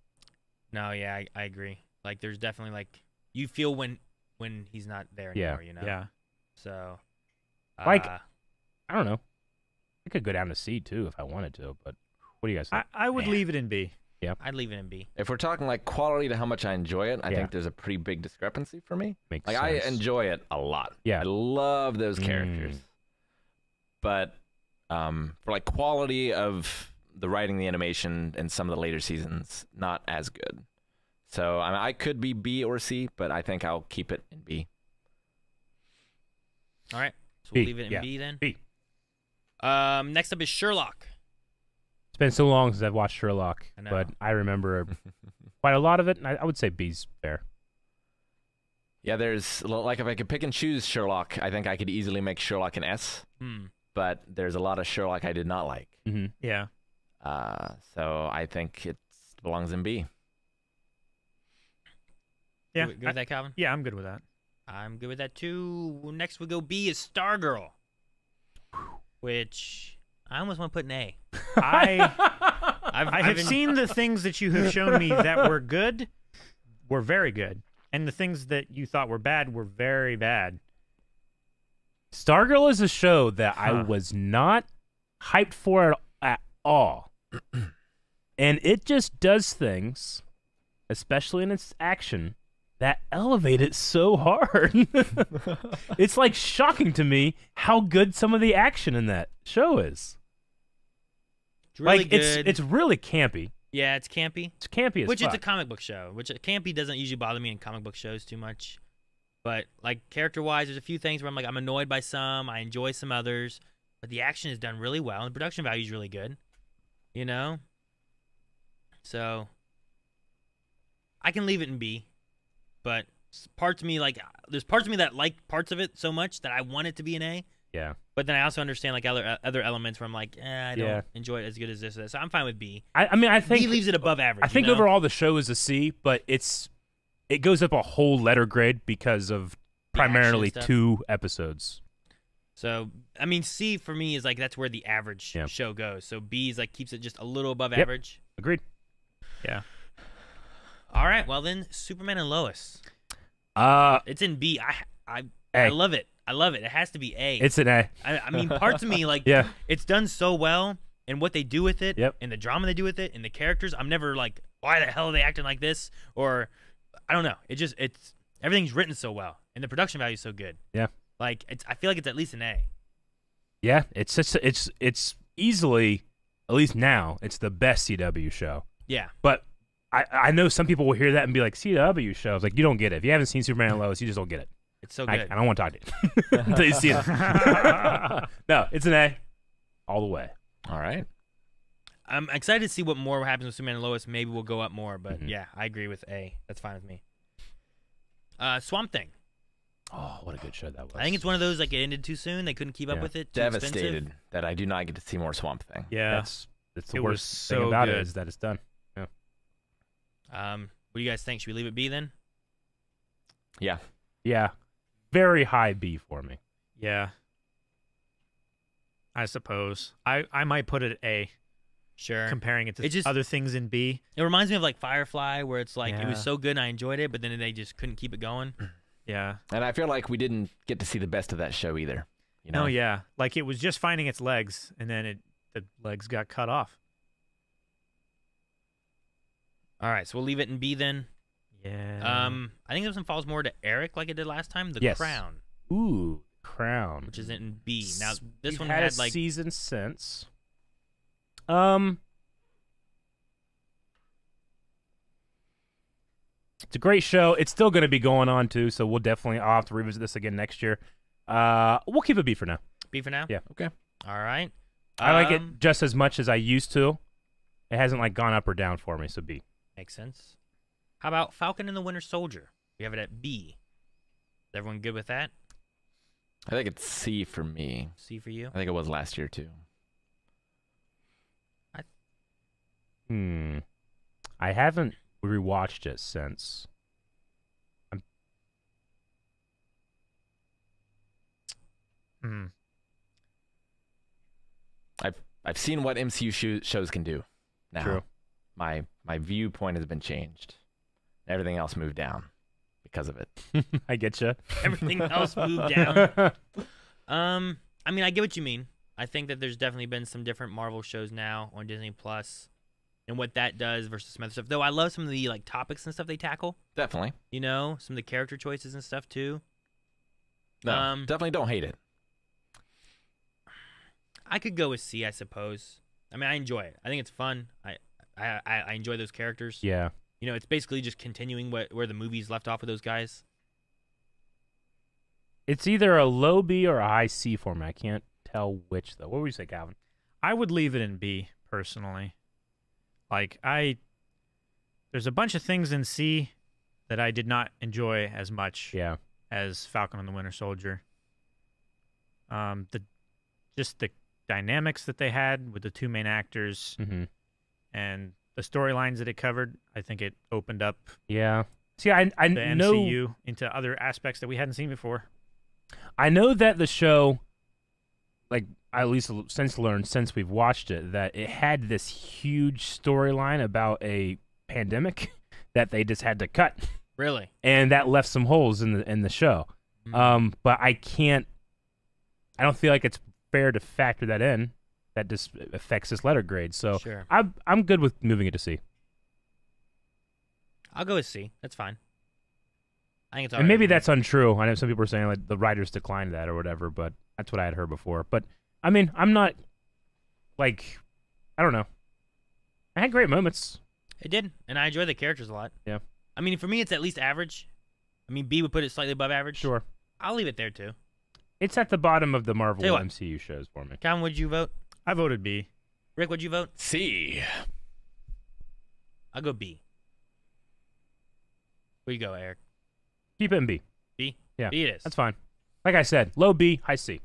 No, yeah, I agree. Like, there's definitely like you feel when he's not there Yeah. anymore. You know. Yeah. So. Like- I don't know. I could go down to C too if I wanted to, but what do you guys think? I would leave it in B. I'd leave it in B. If we're talking like quality to how much I enjoy it, I Yeah. think there's a pretty big discrepancy for me. Makes Like sense. I enjoy it a lot. Yeah. I love those characters. But for like quality of the writing, the animation, and some of the later seasons, not as good. So I mean, I could be B or C, but I think I'll keep it in B. All right. So B, we'll leave it in yeah. B then. B. Next up is Sherlock. It's been so long since I've watched Sherlock, but I remember quite a lot of it, and I would say B's fair. Yeah, there's like if I could pick and choose Sherlock, I think I could easily make Sherlock an S. But there's a lot of Sherlock I did not like. Yeah. So I think it belongs in B. Yeah. Good with that, Calvin? Yeah, I'm good with that. I'm good with that too. Next we go B is Stargirl, which I almost want to put an A. I have seen the things that you have shown me that were good, were very good, and the things that you thought were bad were very bad. Stargirl is a show that I was not hyped for at all. And it just does things, especially in its action, that elevate it so hard. It's like shocking to me how good some of the action in that show is. It's really like good. it's really campy. Yeah, it's campy. It's campy as Which fuck. it's a comic book show. Which campy doesn't usually bother me in comic book shows too much. But like character-wise, there's a few things where I'm annoyed by some, I enjoy some others, but the action is done really well and the production value is really good. You know? So I can leave it in B. But parts of me there's parts of me that like parts of it so much that I want it to be an A. Yeah. But then I also understand like other elements where I'm like, I don't enjoy it as good as this. So I'm fine with B. I mean, I think B leaves it above average. I think you know? overall the show is a C, but it goes up a whole letter grade because of primarily 2 episodes. So I mean, C for me is like that's where the average show goes. So B is like keeps it just a little above average. Agreed. Yeah. All right. Well then, Superman and Lois. It's in B. I love it. I love it. It has to be A. It's an A. I mean, parts of me like it's done so well, and what they do with it, and the drama they do with it, and the characters. I'm never like, why the hell are they acting like this? Or I don't know. It's everything's written so well, and the production value is so good. Yeah. Like I feel like it's at least an A. Yeah, it's easily, at least now, it's the best CW show. Yeah. But I know some people will hear that and be like, CW shows, like you don't get it. If you haven't seen Superman and Lois, you just don't get it. It's so good. I don't want to talk to you until you see it. No, it's an A all the way. All right. I'm excited to see what more happens with Superman and Lois. Maybe we'll go up more, but yeah, I agree with A. That's fine with me. Swamp Thing. Oh, what a good show that was. I think it's one of those like it ended too soon. They couldn't keep up with it. Too Devastated expensive. that I do not get to see more Swamp Thing. Yeah. That's the worst thing about it is that it's done. Yeah. What do you guys think? Should we leave it B then? Yeah. Yeah. Very high B for me. Yeah. I suppose. I might put it at A. Sure. Comparing it to other things in B. It reminds me of like Firefly, where it's like it was so good and I enjoyed it, but then they just couldn't keep it going. Yeah. And I feel like we didn't get to see the best of that show either. You know? No, yeah. Like it was just finding its legs, and then the legs got cut off. All right, so we'll leave it in B then. Yeah. I think this one falls more to Eric, like it did last time. The Crown. Ooh, Crown, which is in B. Now this one had had like season since. It's a great show. It's still going to be going on too, so I'll have to revisit this again next year. We'll keep it B for now. B for now. Yeah. Okay. All right. I like it just as much as I used to. It hasn't like gone up or down for me, so B. Makes sense. How about Falcon and the Winter Soldier? We have it at B. Is everyone good with that? I think it's C for me. C for you? I think it was last year too. I haven't rewatched it since. I've seen what MCU shows can do. Now, True. My viewpoint has been changed. Everything else moved down because of it. I get you. Everything else moved down. I mean, I get what you mean. I think that there's definitely been some different Marvel shows now on Disney Plus, and what that does versus some other stuff. Though I love some of the like topics and stuff they tackle. Definitely. You know, some of the character choices and stuff too. No, definitely don't hate it. I could go with C, I suppose. I mean, I enjoy it. I think it's fun. I enjoy those characters. Yeah. You know, it's basically just continuing where the movies left off with those guys. It's either a low B or a high C for me. I can't tell which though. What would you say, Calvin? I would leave it in B personally. Like there's a bunch of things in C that I did not enjoy as much as Falcon and the Winter Soldier. Just the dynamics that they had with the two main actors and the storylines that it covered, I think it opened up See, I the know MCU into other aspects that we hadn't seen before. I know that the show, like, at least since we've watched it, that it had this huge storyline about a pandemic that they just had to cut. Really? And that left some holes in the show. But I don't feel like it's fair to factor that in. That just affects this letter grade. So sure. I'm good with moving it to C. I'll go with C. That's fine. I think it's all and right. maybe that's untrue. I know some people are saying like the writers declined that or whatever, but that's what I had heard before. But I mean, I'm not like, I don't know. I had great moments. It did, and I enjoy the characters a lot. Yeah. I mean, for me, it's at least average. I mean, B would put it slightly above average. Sure. I'll leave it there too. It's at the bottom of the Marvel Tell you what. MCU shows for me. Calvin, would you vote? I voted B. Rick, would you vote? C. I'll go B. Where you go, Eric? Keep it in B. B? Yeah. B it is. That's fine. Like I said, low B, high C.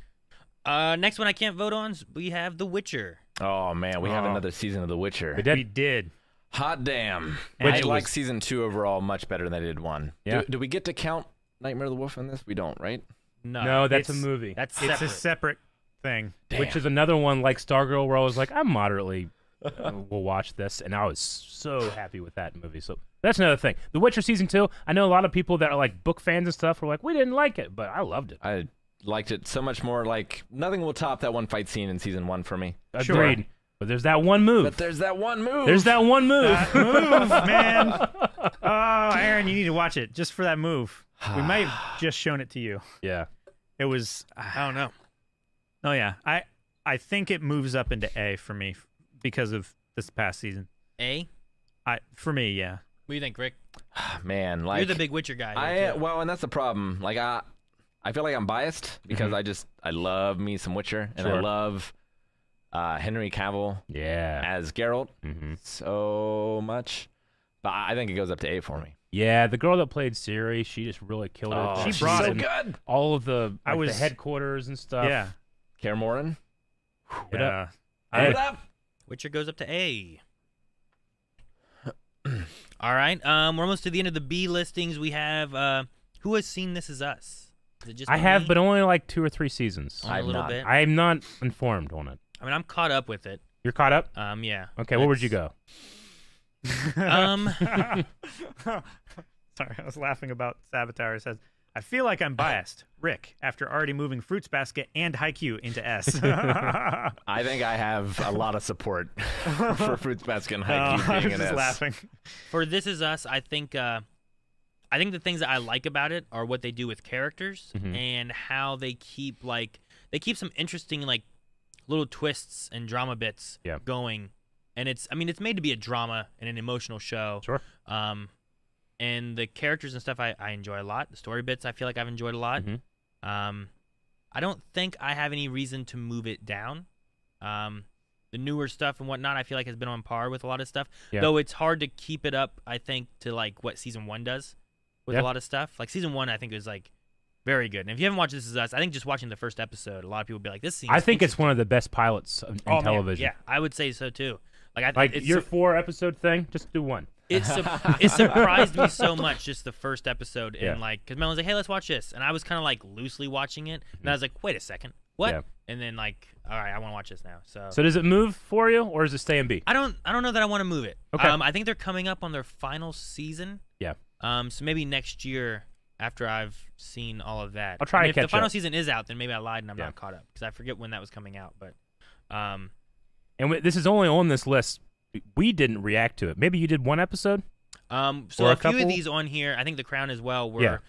Next one I can't vote on, we have The Witcher. Oh man, we have another season of The Witcher. We did. Hot damn. Which I like was- season 2 overall much better than I did 1. Yeah. Do we get to count Nightmare of the Wolf in this? We don't, right? No, That's a it's- movie. that's separate. It's a separate thing. Damn. Which is another one like Stargirl where I was like, I'm moderately will watch this, and I was so happy with that movie. So that's another thing. The Witcher season 2, I know a lot of people that are like book fans and stuff were like, we didn't like it, but I loved it. I liked it so much more. Like, nothing will top that one fight scene in season 1 for me. Agreed. But there's that one move. But there's that one move. There's that one move. Move, man. Oh, Aaron, you need to watch it just for that move. We might have just shown it to you. Yeah. It was. I don't know. Oh yeah, I think it moves up into A for me because of this past season. A? For me, yeah. What do you think, Rick? Man, like You're the big Witcher guy. here, too. well, and that's the problem. Like, I feel like I'm biased because I love me some Witcher, and I Sure. love Henry Cavill Yeah. as Geralt Mm-hmm. so much. But I think it goes up to A for me. Yeah, the girl that played Ciri, she just really killed it. Oh, She she's brought so in good. all of the, I the was- headquarters and stuff. Yeah. Kaer Morhen. What up? Yeah. What up? Witcher goes up to A. All right. We're almost to the end of the B listings. We have who has seen This Is Us? Is it just I have, me? but only like 2 or 3 seasons. Only a I've little not. bit. I'm not informed on it. I mean, I'm caught up with it. You're caught up? Yeah. Okay, where would you go? That's- Sorry, I was laughing about Saboteur. It says, I feel like I'm biased. Rick, after already moving Fruits Basket and Haikyuu into S. I think I have a lot of support for Fruits Basket and I Haikyuu was being an just S. laughing. For This Is Us, I think the things that I like about it are what they do with characters and how they keep some interesting like little twists and drama bits going. And it's made to be a drama and an emotional show. Sure. And the characters and stuff I enjoy a lot. The story bits I feel like I've enjoyed a lot. I don't think I have any reason to move it down. The newer stuff and whatnot I feel like has been on par with a lot of stuff. Yeah. Though it's hard to keep it up, I think, to like what season 1 does with a lot of stuff. Like season 1 I think is like very good. And if you haven't watched This Is Us, I think just watching the first episode, a lot of people will be like, this seems I think it's one of the best pilots in man, television. yeah, I would say so too. Like Like your 4-episode thing, just do one. it surprised me so much just the first episode and Yeah. like because Melon's like, hey, let's watch this, and I was kind of like loosely watching it, and I was like, wait a second, what? Yeah. And then like, all right, I want to watch this now. So does it move for you, or does it stay in B? I don't know that I want to move it. Okay. I think they're coming up on their final season. Yeah. So maybe next year after I've seen all of that. I'll try to if the catch final up. season is out, then maybe I lied and I'm Yeah. not caught up because I forget when that was coming out. But And this is only on this list. We didn't react to it. Maybe you did one episode? so Or a a few couple? of these on here, I think The Crown as well, were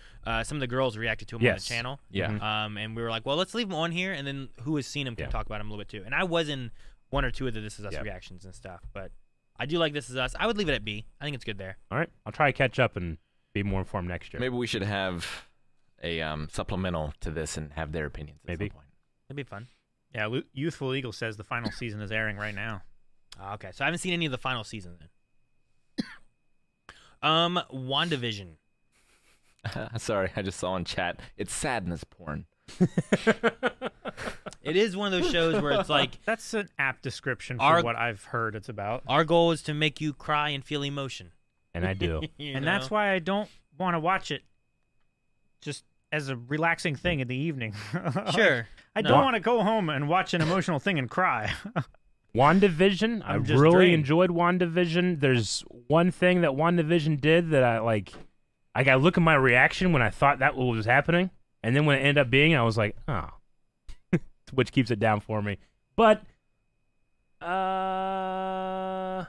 some of the girls reacted to them on Yes. the channel. Yeah. And we were like, well, let's leave them on here, and then who has seen them can Yeah. talk about them a little bit too. And I was in 1 or 2 of the This Is Us Yeah. reactions and stuff, but I do like This Is Us. I would leave it at B. I think it's good there. All right. I'll try to catch up and be more informed next year. Maybe we should have a supplemental to this and have their opinions at Maybe. some point. That'd be fun. Yeah, Youthful Eagle says the final season is airing right now. Okay, so I haven't seen any of the final season then. WandaVision. Sorry, I just saw in chat. It's sadness porn. It is one of those shows where it's like That's an apt description for what I've heard it's about. our goal is to make you cry and feel emotion. And I do. And that's why I don't want to watch it just as a relaxing thing in the evening. Sure. I don't want to go home and watch an emotional thing and cry. WandaVision, I I'm just really drained. enjoyed WandaVision. There's one thing that WandaVision did that I like. I got to look at my reaction when I thought that was happening, and then when it ended up being, I was like, oh, which keeps it down for me. But I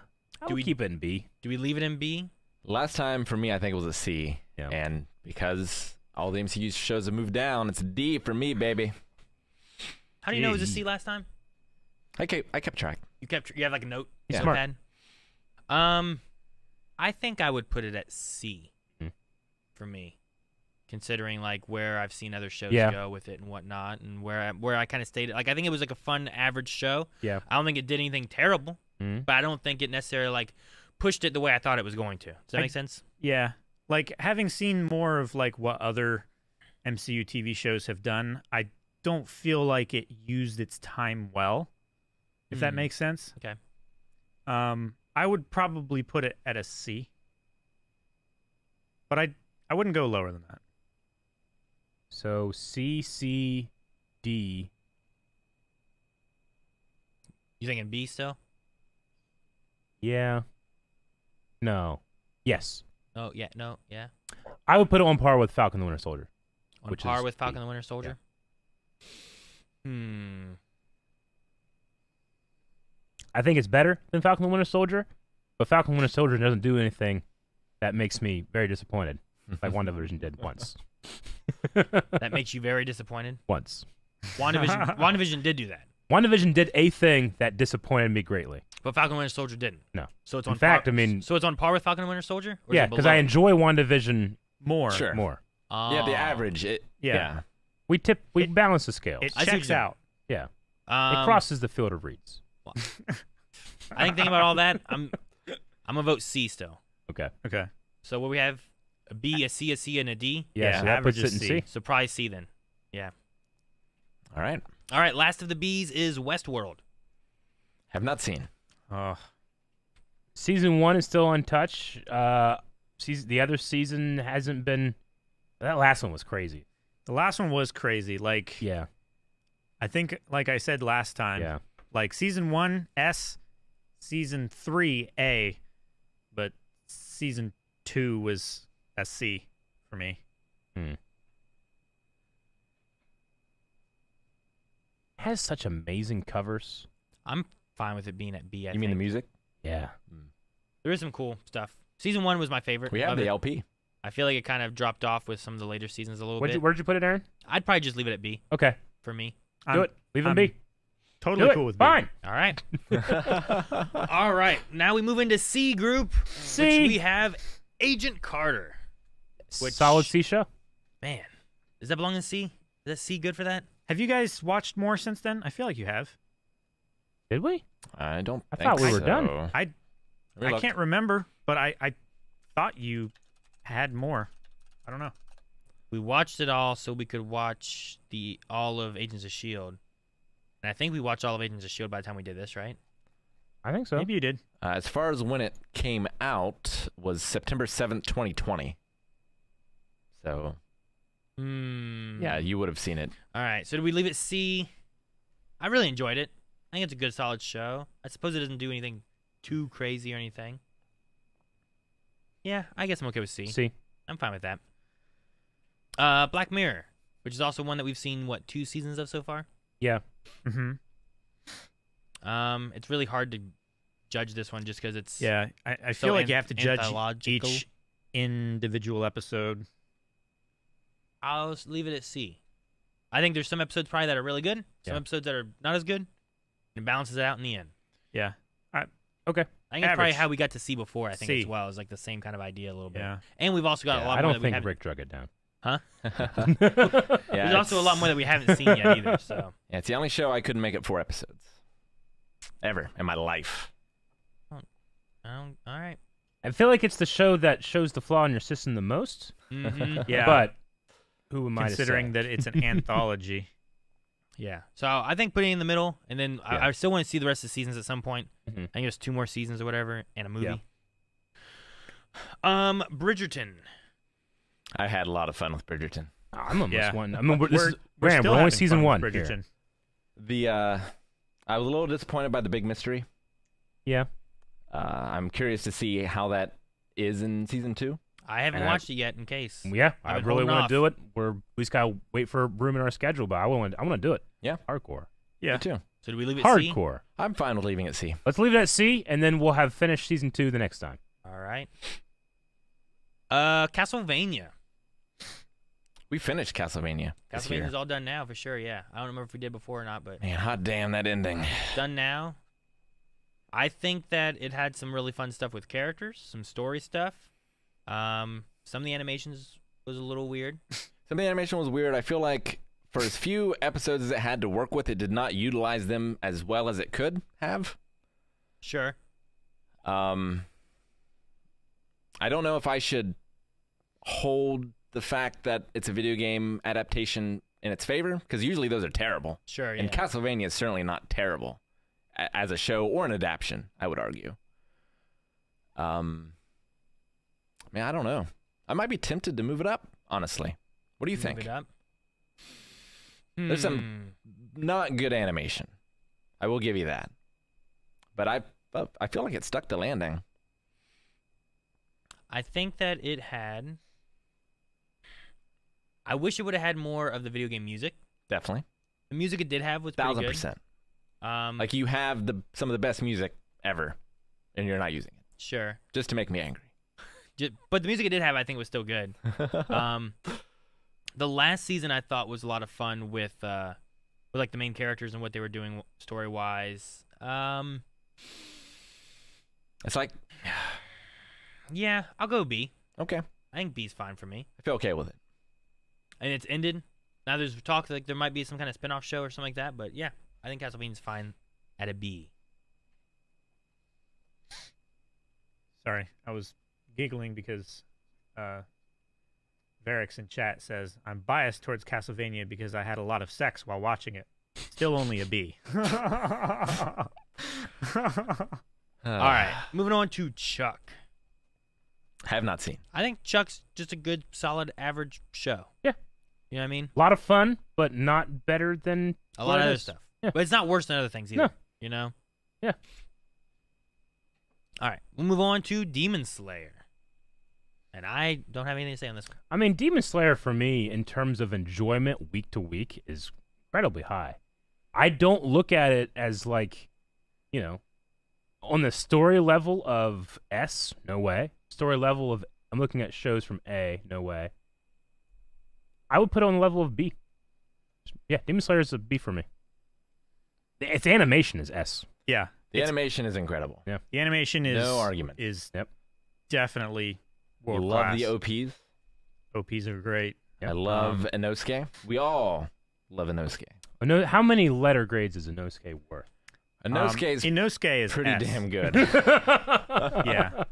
would keep it in B. Do we leave it in B? Last time for me, I think it was a C. Yeah. And because all the MCU shows have moved down, it's a D for me, baby. How do you know it was a C last time? I kept track. You have like a note? Yeah. Smart. Pad? I think I would put it at C for me, considering like where I've seen other shows go with it and whatnot, and where I kind of stayed. Like I think it was like a fun average show. Yeah. I don't think it did anything terrible, but I don't think it necessarily like pushed it the way I thought it was going to. Does that make sense? Yeah. Like, having seen more of, like, what other MCU TV shows have done, I don't feel like it used its time well, if that makes sense. Okay. I would probably put it at a C. But I wouldn't go lower than that. So C, C, D. You thinking B still? Yeah. No. Yes. Oh yeah, no, yeah. I would put it on par with Falcon and the Winter Soldier. On Which par is with Falcon B. and the Winter Soldier. I think it's better than Falcon and the Winter Soldier, but Falcon and the Winter Soldier doesn't do anything that makes me very disappointed, like WandaVision did once. That makes you very disappointed. Once. WandaVision did do that, WandaVision did a thing that disappointed me greatly. but Falcon and Winter Soldier didn't. No. So it's In on fact, par, I mean, so it's on par with Falcon and Winter Soldier. Or is yeah, it because below? I enjoy WandaVision More. Sure. more. Yeah, the average. Yeah. We balance the scales. It I see what checks you're out. Yeah. Um, It crosses the field of reeds. I think thinking about all that, I'm gonna vote C still. Okay. Okay. So what we have a B, a C, and a D. Yeah, so that average puts it is in C. C. Surprise C then. Yeah. All right. All right. Last of the B's is Westworld. Have not seen. Oh, Season 1 is still untouched. The other season hasn't been. That last one was crazy. the last one was crazy. Like, Yeah. I think, like I said last time, Yeah. like season 1 S, season 3 A, but season 2 was a C for me. Has such amazing covers. I'm fine with it being at B. I You mean the think. music? Yeah. There is some cool stuff. Season 1 was my favorite. We have of the it. LP. I feel like it kind of dropped off with some of the later seasons a little bit. Where'd you put it, Aaron? I'd probably just leave it at B Okay. for me. Do it. Leave it I'm B. Totally Do it. cool with B. Fine. All right. All right. Now we move into C group, C. which we have Agent Carter. Which- Solid C show. Man, does that belong in C? Is that C good for that? Have you guys watched more since then? I feel like you have. Did we? I don't. I think thought we were so. done. I can't remember, but I thought you had more. I don't know. We watched it all so we could watch all of Agents of S.H.I.E.L.D. And I think we watched all of Agents of S.H.I.E.L.D. by the time we did this, right? I think so. Maybe you did. As far as when it came out, was September 7th, 2020. So, yeah, you would have seen it. All right. So did we leave it C? I really enjoyed it. I think it's a good, solid show. I suppose it doesn't do anything too crazy or anything. Yeah, I guess I'm okay with C. C. I'm fine with that. Black Mirror, which is also one that we've seen, 2 seasons of so far? Yeah. Mm-hmm. It's really hard to judge this one just because it's Yeah, I so feel like you have to judge anthological. each individual episode. I'll just leave it at C. I think there's some episodes probably that are really good, some Yeah. episodes that are not as good, and it balances it out in the end. Yeah. Okay. I think it's probably Average. how we got to C before, I think, C. as well. It's like the same kind of idea a little bit. Yeah. And we've also got a Yeah, lot I more don't that we think haven't... Rick drug it down. Huh? Yeah, There's also a lot more that we haven't seen yet either, so... Yeah, it's the only show I couldn't make it 4 episodes. Ever in my life. All right. I feel like it's the show that shows the flaw in your system the most. Yeah, but who am I considering to say? that it's an anthology? Yeah. So I think putting it in the middle, and then Yeah. I still want to see the rest of the seasons at some point. Mhm. I think there's 2 more seasons or whatever, and a movie. Yeah. Bridgerton. I had a lot of fun with Bridgerton. I'm almost Yeah. one. I mean, this is, We're Graham, still we're only having season fun one. with here. Bridgerton. I was a little disappointed by the big mystery. Yeah. I'm curious to see how that is in season 2. I haven't And I- watched it yet. In case. Yeah, I I've been really holding want off. to do it. We just gotta wait for room in our schedule, but I want to do it. Yeah. Hardcore. Yeah. Me too. So do we leave it C? Hardcore. I'm fine with leaving it C. Let's leave it at C, and then we'll have finished season 2 the next time. All right. Castlevania. We finished Castlevania this year. Castlevania's all done now for sure. Yeah. I don't remember if we did before or not, but Man, hot damn that ending. done now. I think that it had some really fun stuff with characters, some story stuff. Some of the animations was a little weird. Some of the animation was weird. I feel like for as few episodes as it had to work with, it did not utilize them as well as it could have. Sure. I don't know if I should hold the fact that it's a video game adaptation in its favor, because usually those are terrible. Sure, yeah. And Castlevania is certainly not terrible as a show or an adaptation, I would argue. Man, I don't know. I might be tempted to move it up, honestly. What do you think? Move it up. There's some not good animation. I will give you that. But I feel like it stuck the landing. I think that it had... I wish it would have had more of the video game music. Definitely. The music it did have was pretty good. 1000%. Like you have some of the best music ever, and you're not using it. Sure. Just to make me angry. But the music it did have, I think, was still good. The last season I thought was a lot of fun with like the main characters and what they were doing story wise. It's like, Yeah, I'll go B. okay, I think B's fine for me. I feel okay with it. And it's ended. Now there's talk like there might be some kind of spin-off show or something like that, but yeah, I think Castlevania's fine at a B. Sorry, I was giggling because Varix in chat says, I'm biased towards Castlevania because I had a lot of sex while watching it. Still only a B. All right, moving on to Chuck. Have not seen. I think Chuck's just a good, solid, average show. Yeah. You know what I mean? A lot of fun, but not better than A what lot of it other is. stuff. Yeah. But it's not worse than other things either. No. You know? Yeah. All right, we'll move on to Demon Slayer. And I don't have anything to say on this one. I mean, Demon Slayer for me, in terms of enjoyment week to week, is incredibly high. I don't look at it as like, you know, on the story level of S, no way. Story level of, I'm looking at shows from A, no way. I would put it on the level of B. Yeah, Demon Slayer is a B for me. Its animation is S. Yeah. The animation is incredible. Yeah. The animation is No argument. Is Yep. definitely world You love class. the OPs. OPs are great. Yep. I love Inosuke. We all love Inosuke. How many letter grades is Inosuke worth? Inosuke is Inosuke is pretty S. damn good. Yeah.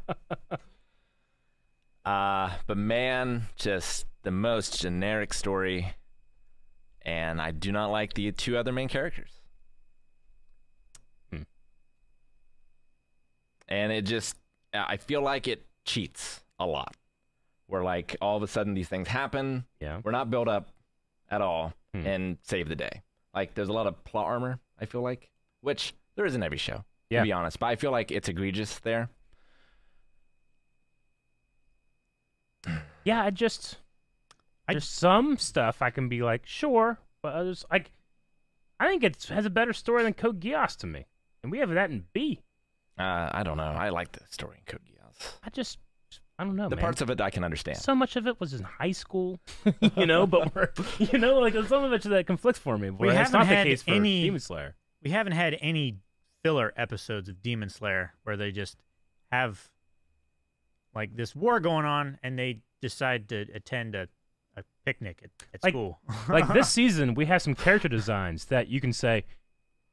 But man, just the most generic story, and I do not like the 2 other main characters. And it just, I feel like it cheats a lot. Where like all of a sudden these things happen, Yeah. we're not built up at all, and save the day. Like there's a lot of plot armor, I feel like, which there is in every show, Yeah. to be honest. But I feel like it's egregious there. Yeah, there's some stuff I can be like, sure, but others, like, I think it has a better story than Code Geass to me, and we have that in B. I don't know. I like the story in Code Geass. I don't know, The man. parts of it I can understand. So much of it was in high school, you know, but we're, you know, like some of it that conflicts for me. We That's haven't not the had case for any- Demon Slayer. We haven't had any filler episodes of Demon Slayer where they just have like this war going on and they decide to attend a picnic at Like- school. Like this season, we have some character designs that you can say,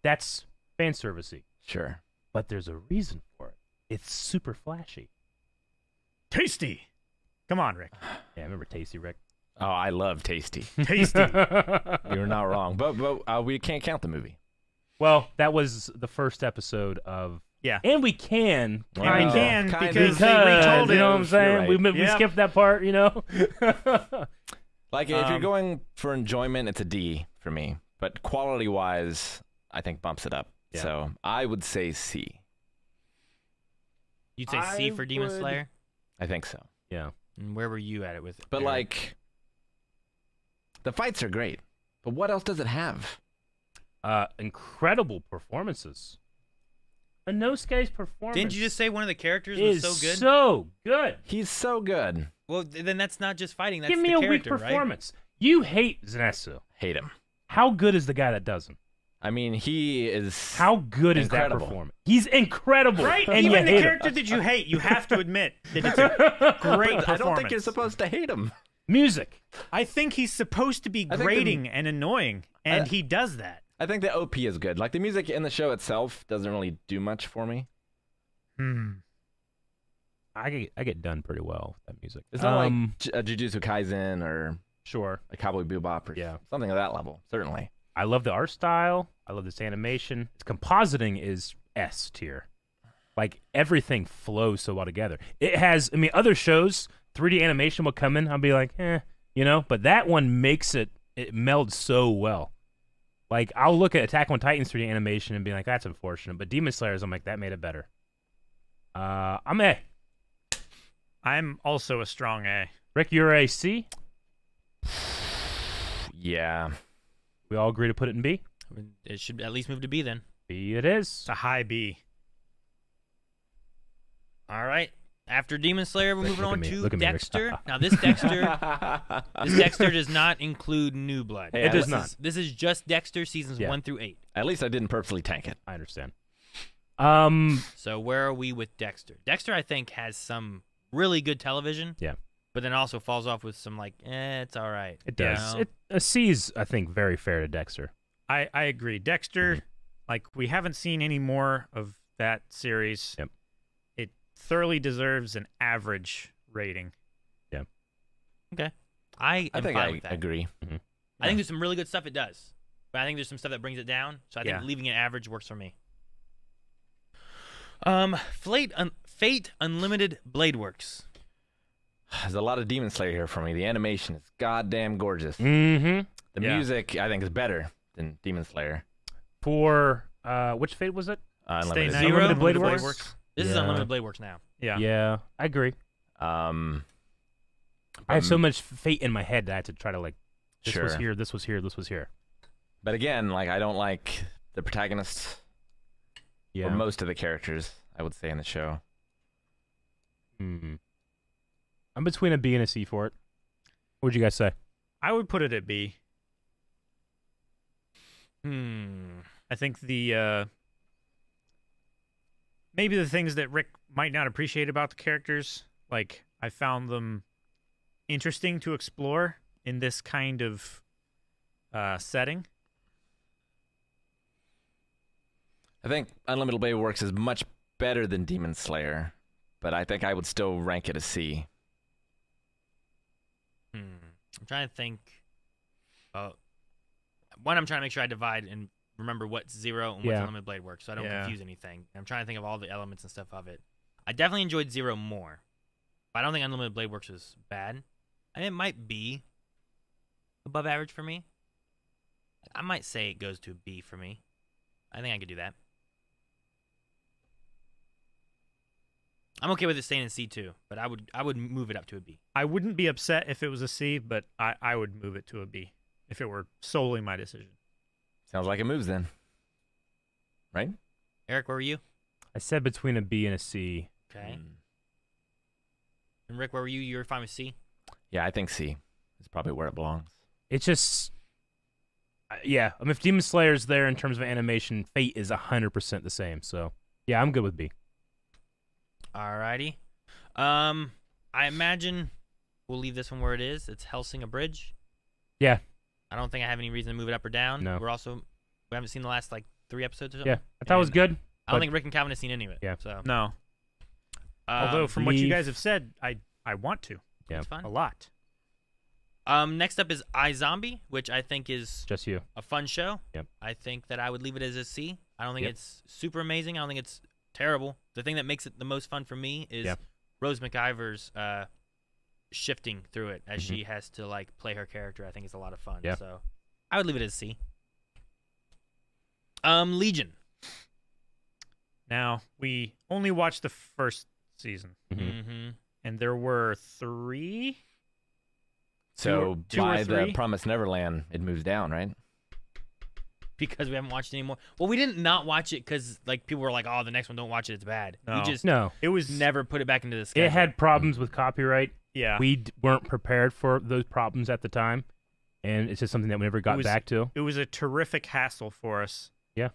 that's fan servicey, Sure. but there's a reason for it. it's super flashy. Tasty. Come on, Rick. Yeah, I remember Tasty, Rick. Oh, I love Tasty. Tasty. You're not wrong. But we can't count the movie. Well, that was the first episode of. Yeah. And we can. And we can kind of. because they retold it. You know what I'm saying? Right. We skipped that part, you know? Like, if you're going for enjoyment, it's a D for me. But quality-wise, I think bumps it up. Yeah. So I would say C. You'd say C for Demon Slayer? I think so. Yeah. And where were you at it with it? But, Eric? like, the fights are great. But what else does it have? Incredible performances. Inosuke's performance. Didn't you just say one of the characters was so good? So good. He's so good. Well, then that's not just fighting. That's Give me the a weak character, performance. You hate Zenitsu. Hate him. How good is the guy that doesn't? I mean, he is. How good is that incredible. performance? He's incredible. Right? And Even you the hate character him. that you hate, you have to admit that it's a great performance. I don't think you're supposed to hate him. Music. I think he's supposed to be I think grating and annoying, and he does that. I think the OP is good. Like, the music in the show itself doesn't really do much for me. I get done pretty well with that music. It's not like Jujutsu Kaisen or Sure. a Cowboy Bebop or something of that level, certainly. I love the art style. I love this animation. Its compositing is S tier. Like, everything flows so well together. It has, I mean, other shows, 3D animation will come in, I'll be like, you know? But that one makes it melds so well. Like, I'll look at Attack on Titan's 3D animation and be like, that's unfortunate. But Demon Slayer's, I'm like, that made it better. I'm A. I'm also a strong A. Rick, you're a C? Yeah. We all agree to put it in B? It should at least move to B then. B it is. It's a high B. All right. After Demon Slayer, we're moving on to Look at me, Rick. Dexter. Now, this Dexter does not include New Blood. Hey, It does not. This is just Dexter seasons 1 through 8. At least I didn't purposely tank it. I understand. So where are we with Dexter? Dexter, I think, has some really good television. Yeah. But then also falls off with some, like, it's all right. It does. You know? A C is, I think, very fair to Dexter. I agree. Dexter, like, we haven't seen any more of that series. Yep. It thoroughly deserves an average rating. Yeah. Okay. I am think fine I with that. agree. I think there's some really good stuff it does. But I think there's some stuff that brings it down. So I think leaving it average works for me. Fate Unlimited Blade Works. There's a lot of Demon Slayer here for me. The animation is goddamn gorgeous. Mm-hmm. The music, I think, is better than Demon Slayer. For, which Fate was it? Unlimited. Night. Zero. Unlimited Blade Unlimited Works? This is Yeah. Unlimited Blade Works now. Yeah. Yeah, I agree. I have so much Fate in my head that I had to try to, like, this was here, this was here, this was here. But again, like, I don't like the protagonists Yeah. or most of the characters, I would say, in the show. I'm between a B and a C for it. What would you guys say? I would put it at B. I think the maybe the things that Rick might not appreciate about the characters, like, I found them interesting to explore in this kind of setting. I think Unlimited Blade Works is much better than Demon Slayer, but I think I would still rank it a C. I'm trying to think. One, I'm trying to make sure I divide and remember what's Zero and what's Unlimited Blade Works, so I don't confuse anything. I'm trying to think of all the elements and stuff of it. I definitely enjoyed Zero more, but I don't think Unlimited Blade Works is bad. I mean, it might be above average for me. I might say it goes to a B for me. I think I could do that. I'm okay with it staying in C too, but I would move it up to a B. I wouldn't be upset if it was a C, but I would move it to a B if it were solely my decision. Sounds like it moves then. Right? Eric, where were you? I said between a B and a C. Okay. And Rick, where were you? You were fine with C? Yeah, I think C is probably where it belongs. It's just, yeah. I mean, if Demon Slayer's there in terms of animation, Fate is 100% the same. So, yeah, I'm good with B. Alrighty. I imagine we'll leave this one where it is. It's Hellsing Abridged. Yeah. I don't think I have any reason to move it up or down. No. We haven't seen the last, like, 3 episodes or something. Yeah, I thought it was good. I don't think Rick and Calvin have seen any of it. Yeah. So No. Although from what you guys have said, I want to. Yeah. It's fun. A lot. Next up is iZombie, which I think is Just you. a fun show. Yep. I think that I would leave it as a C. I don't think Yep. it's super amazing. I don't think it's terrible. The thing that makes it the most fun for me is Yep. Rose McIver's shifting through it as she has to like play her character. I think it's a lot of fun. Yep. So I would leave it as C. Legion. Now, we only watched the first season, Mm-hmm. and there were 3. So two or by the three? Promised Neverland, it moves down, right? Because we haven't watched it anymore. Well, we didn't not watch it because like people were like, "Oh, the next one, don't watch it; it's bad." No. We just No. It was never put it back into the schedule. It had problems with copyright. Yeah. We weren't prepared for those problems at the time, and it's just something that we never got was- back to. It was a terrific hassle for us. Yeah.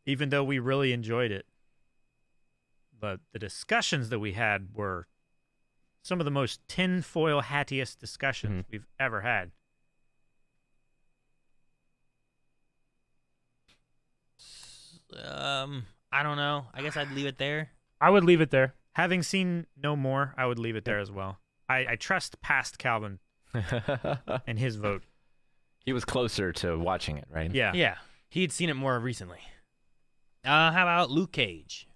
Even though we really enjoyed it, but the discussions that we had were some of the most tinfoil hattiest discussions we've ever had. I don't know. I guess I'd leave it there. I would leave it there. Having seen no more, I would leave it there as well. I trust past Calvin and his vote. He was closer to watching it, right? Yeah. Yeah, he had seen it more recently. How about Luke Cage?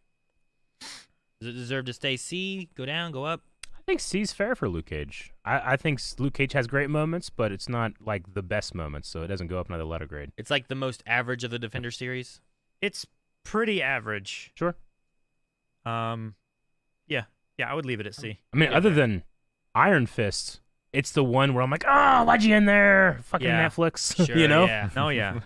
Does it deserve to stay C? Go down? Go up? I think C's fair for Luke Cage. I think Luke Cage has great moments, but it's not like the best moments, so it doesn't go up another letter grade. It's like the most average of the Defender series. It's pretty average. Sure. Yeah, I would leave it at C. I mean, other than Iron Fist, it's the one where I'm like, oh, why'd you in there? Fucking Yeah. Netflix. Sure, you know? yeah. No, yeah.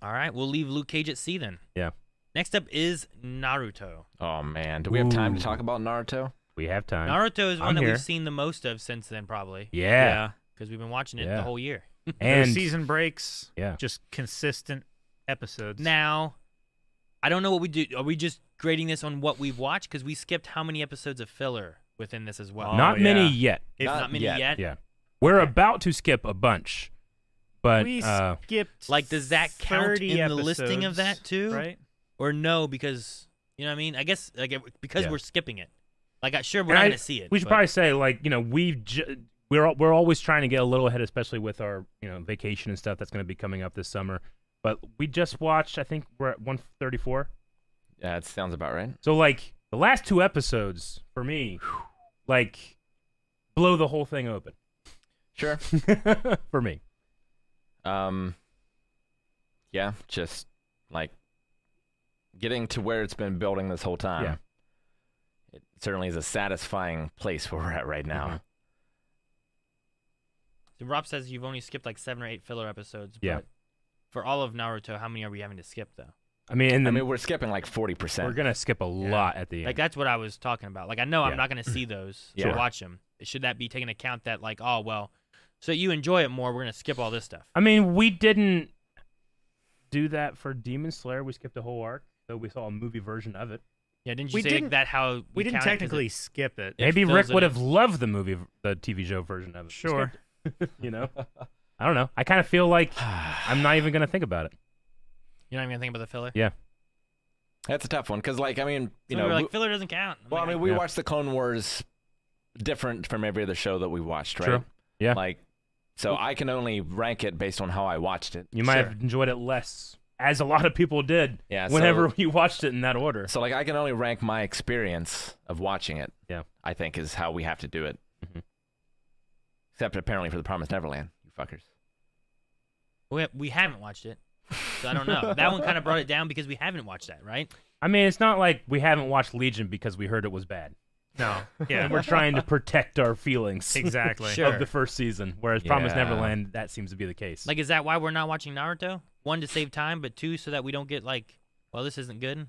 All right, we'll leave Luke Cage at C then. Yeah. Next up is Naruto. Oh man, do we have time to Ooh. talk about Naruto? We have time. Naruto is one I'm that here. we've seen the most of since then, probably, Yeah. because we've been watching it Yeah. the whole year. And And season breaks, yeah. just consistent episodes. Now, I don't know what we do. Are we just grading this on what we've watched? Because we skipped how many episodes of filler within this as well? Oh, not yeah. many yet. If Not many yet. Yeah. We're about to skip a bunch. But we uh, skipped Like, does that count 30 in the listing of episodes, that too? Right? Or no, because you know what I mean? I guess like because Yeah. we're skipping it. Like, sure, we're and not I- gonna see it. we should but- probably say, like, you know, we're always trying to get a little ahead, especially with our, you know, vacation and stuff that's going to be coming up this summer. But we just watched, I think we're at 134. Yeah, it sounds about right. So, like, the last 2 episodes, for me, like, blow the whole thing open. Sure. For me. Yeah, just like getting to where it's been building this whole time. Yeah. It certainly is a satisfying place where we're at right now. So Rob says you've only skipped like 7 or 8 filler episodes. Yeah. But for all of Naruto, how many are we having to skip though? I mean, and I then mean, we're skipping like 40%. we're going to skip a lot at the end. Like that's what I was talking about. Like I know I'm Yeah. not gonna see those Yeah. to watch them. Should that be taken account that like, oh well, so you enjoy it more, we're gonna skip all this stuff. I mean, we didn't do that for Demon Slayer. We skipped a whole arc, though we saw a movie version of it. Yeah, didn't you We say didn't- that how We didn't count it 'cause technically it- skip it. Yeah. Maybe fills Rick it would in. have loved the TV show version of it. We Sure. skipped it. You know? I don't know. I kind of feel like I'm not even going to think about it. You're not even gonna think about the filler? Yeah. That's a tough one because, like, I mean, you So know, we were like filler doesn't count. I'm well, I like, mean, we Yeah. watched the Clone Wars different from every other show that we watched, right? True. Yeah. Like, so I can only rank it based on how I watched it. You might Sure. have enjoyed it less, as a lot of people did, Yeah. whenever you watched it in that order. So, like, I can only rank my experience of watching it. Yeah. I think is how we have to do it. Mhm. Except apparently for the Promised Neverland, you fuckers. we haven't watched it. So I don't know. That one kind of brought it down because we haven't watched that, right? I mean, it's not like we haven't watched Legion because we heard it was bad. No. Yeah. And we're trying to protect our feelings Exactly. Sure. of the first season, whereas Promised Yeah. Neverland, that seems to be the case. Like, is that why we're not watching Naruto? 1, to save time, but 2, so that we don't get like, well, this isn't good.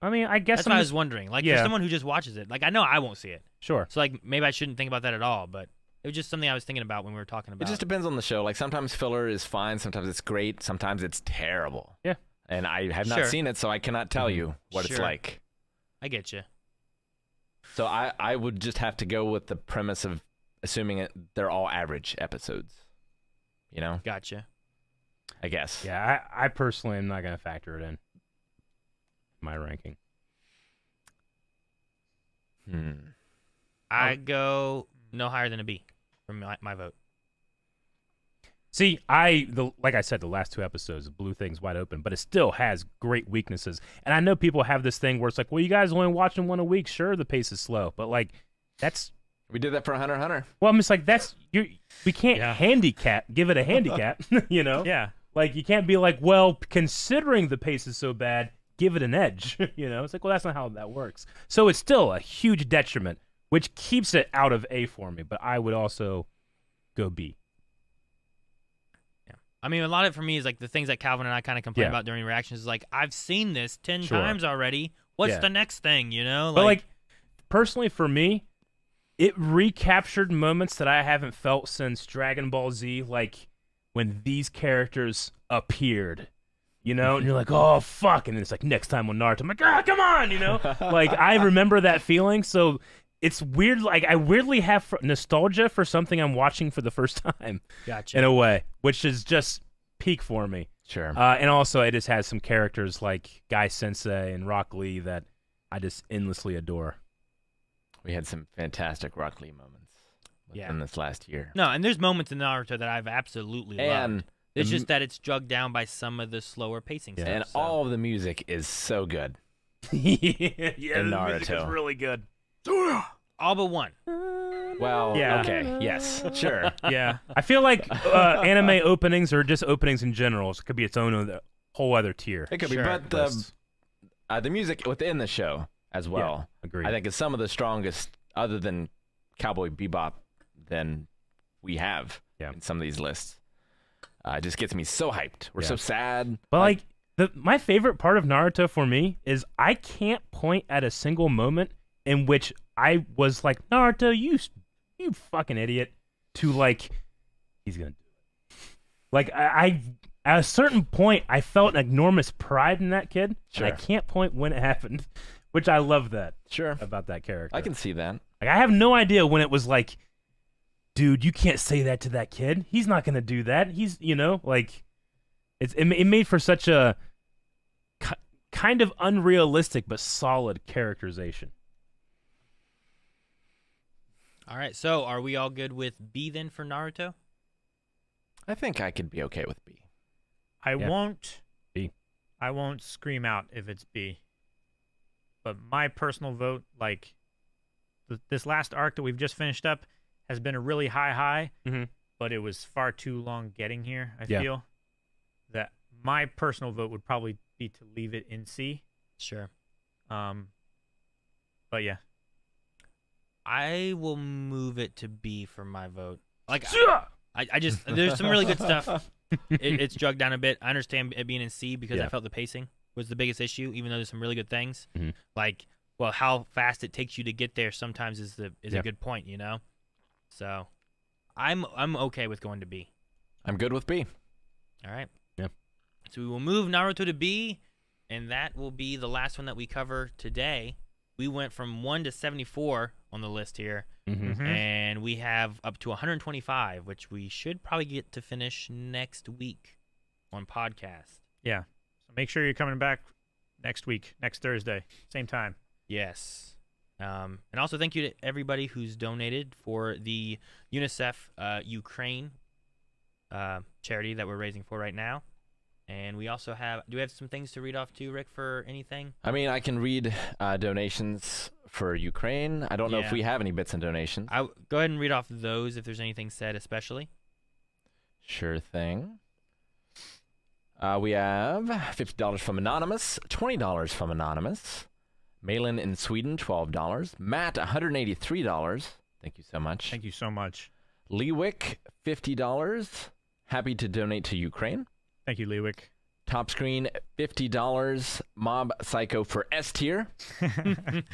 I mean, I guess That's I'm what I just- was wondering. Like, Yeah. for someone who just watches it, like I know I won't see it, sure. so like maybe I shouldn't think about that at all. But it was just something I was thinking about when we were talking It about. just depends on the show. Like, sometimes filler is fine, sometimes it's great, sometimes it's terrible. Yeah. And I have Sure. not seen it, so I cannot tell you what it's Sure. like. I get you. So I would just have to go with the premise of assuming they're all average episodes. You know, Gotcha. I guess. Yeah, I personally am not going to factor it in my ranking. I go no higher than a B for my vote. See, like I said, the last 2 episodes blew things wide open, but it still has great weaknesses. And I know people have this thing where it's like, well, you guys only watching 1 a week. Sure, the pace is slow, but like we did that for Hunter x Hunter. Well, I'm just like, we can't give it a handicap, you know? Yeah. Like, you can't be like, well, considering the pace is so bad, give it an edge, you know? It's like, well, that's not how that works. So it's still a huge detriment, which keeps it out of A for me, but I would also go B. Yeah. I mean, a lot of it for me is like the things that Calvin and I kind of complain about during reactions is like, I've seen this 10 times already. What's the next thing, you know? But like, personally for me, it recaptured moments that I haven't felt since Dragon Ball Z, like when these characters appeared, you know? And you're like, oh, fuck. And then it's like, next time on Naruto, I'm like, ah, come on, you know? Like, I remember that feeling. So it's weird. Like, I weirdly have nostalgia for something I'm watching for the first time. Gotcha. In a way, which is just peak for me. Sure. And also, it just has some characters like Guy Sensei and Rock Lee that I just endlessly adore. We had some fantastic Rock Lee moments in this last year. No, and there's moments in Naruto that I've absolutely loved. It's just that it's drugged down by some of the slower pacing stuff. And all of the music is so good. Yeah, in the Naruto. music is really good. All but one. Well, okay, yes, sure. Yeah. I feel like anime openings or just openings in general could be its own whole other tier. It could be, but the music within the show as well. Yeah, agreed. I think it's some of the strongest, other than Cowboy Bebop, than we have in some of these lists. It just gets me so hyped. We're so sad. But like my favorite part of Naruto for me is I can't point at a single moment in which I was like, Naruto, you fucking idiot, to like, he's gonna do it. Like I at a certain point I felt an enormous pride in that kid. Sure. And I can't point when it happened. Which I love that. Sure. About that character. I can see that. Like, I have no idea when it was like, dude, you can't say that to that kid. He's not going to do that. He's, you know, like, it made for such a kind of unrealistic but solid characterization. All right, so are we all good with B then for Naruto? I think I could be okay with B. I won't B. I won't scream out if it's B. But my personal vote, like this last arc that we've just finished up, has been a really high, but it was far too long getting here. I feel that my personal vote would probably be to leave it in C. Sure. But yeah, I will move it to B for my vote. Like, I just there's some really good stuff. It's drugged down a bit. I understand it being in C because I felt the pacing was the biggest issue, even though there's some really good things. Like, well, how fast it takes you to get there sometimes is a good point, you know? So I'm okay with going to B. I'm good with B. All right. Yeah. So we will move Naruto to B, and that will be the last one that we cover today. We went from 1 to 74 on the list here, and we have up to 125, which we should probably get to finish next week on podcast. Yeah. So make sure you're coming back next week, next Thursday, same time. Yes. And also thank you to everybody who's donated for the UNICEF Ukraine charity that we're raising for right now. And we also have, do we have some things to read off too, Rick, for anything? I mean, I can read donations for Ukraine. I don't know if we have any bits and donations. Go ahead and read off those if there's anything said especially. Sure thing. We have $50 from Anonymous, $20 from Anonymous. Malin in Sweden, $12. Matt, $183. Thank you so much. Thank you so much. Leewick, $50. Happy to donate to Ukraine. Thank you, Leewick. Top Screen, $50. Mob Psycho for S tier. Thank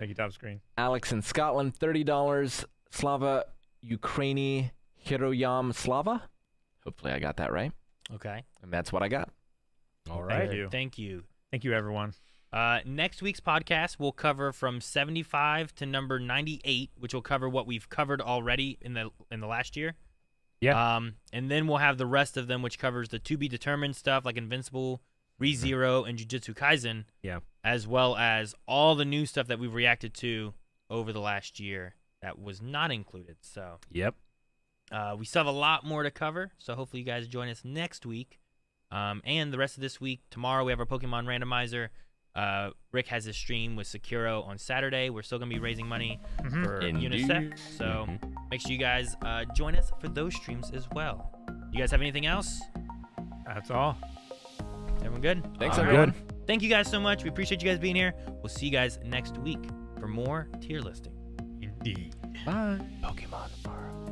you, Top Screen. Alex in Scotland, $30. Slava Ukraini Hiroyam Slava. Hopefully I got that right. Okay. And that's what I got. All right. Thank you. Thank you. Thank you, everyone. Next week's podcast will cover from 75 to number 98, which will cover what we've covered already in the last year. Yeah. And then we'll have the rest of them, which covers the to be determined stuff like Invincible, ReZero and Jujutsu Kaisen. Yeah. As well as all the new stuff that we've reacted to over the last year that was not included. So Yep. We still have a lot more to cover, so hopefully you guys join us next week. And the rest of this week, tomorrow we have our Pokemon randomizer. Rick has his stream with Sekiro on Saturday. We're still going to be raising money for UNICEF, so make sure you guys join us for those streams as well. You guys have anything else? That's all. Everyone good? Thanks, I'm everyone. good. Thank you guys so much. We appreciate you guys being here. We'll see you guys next week for more tier listing. Indeed. Bye. Pokemon tomorrow.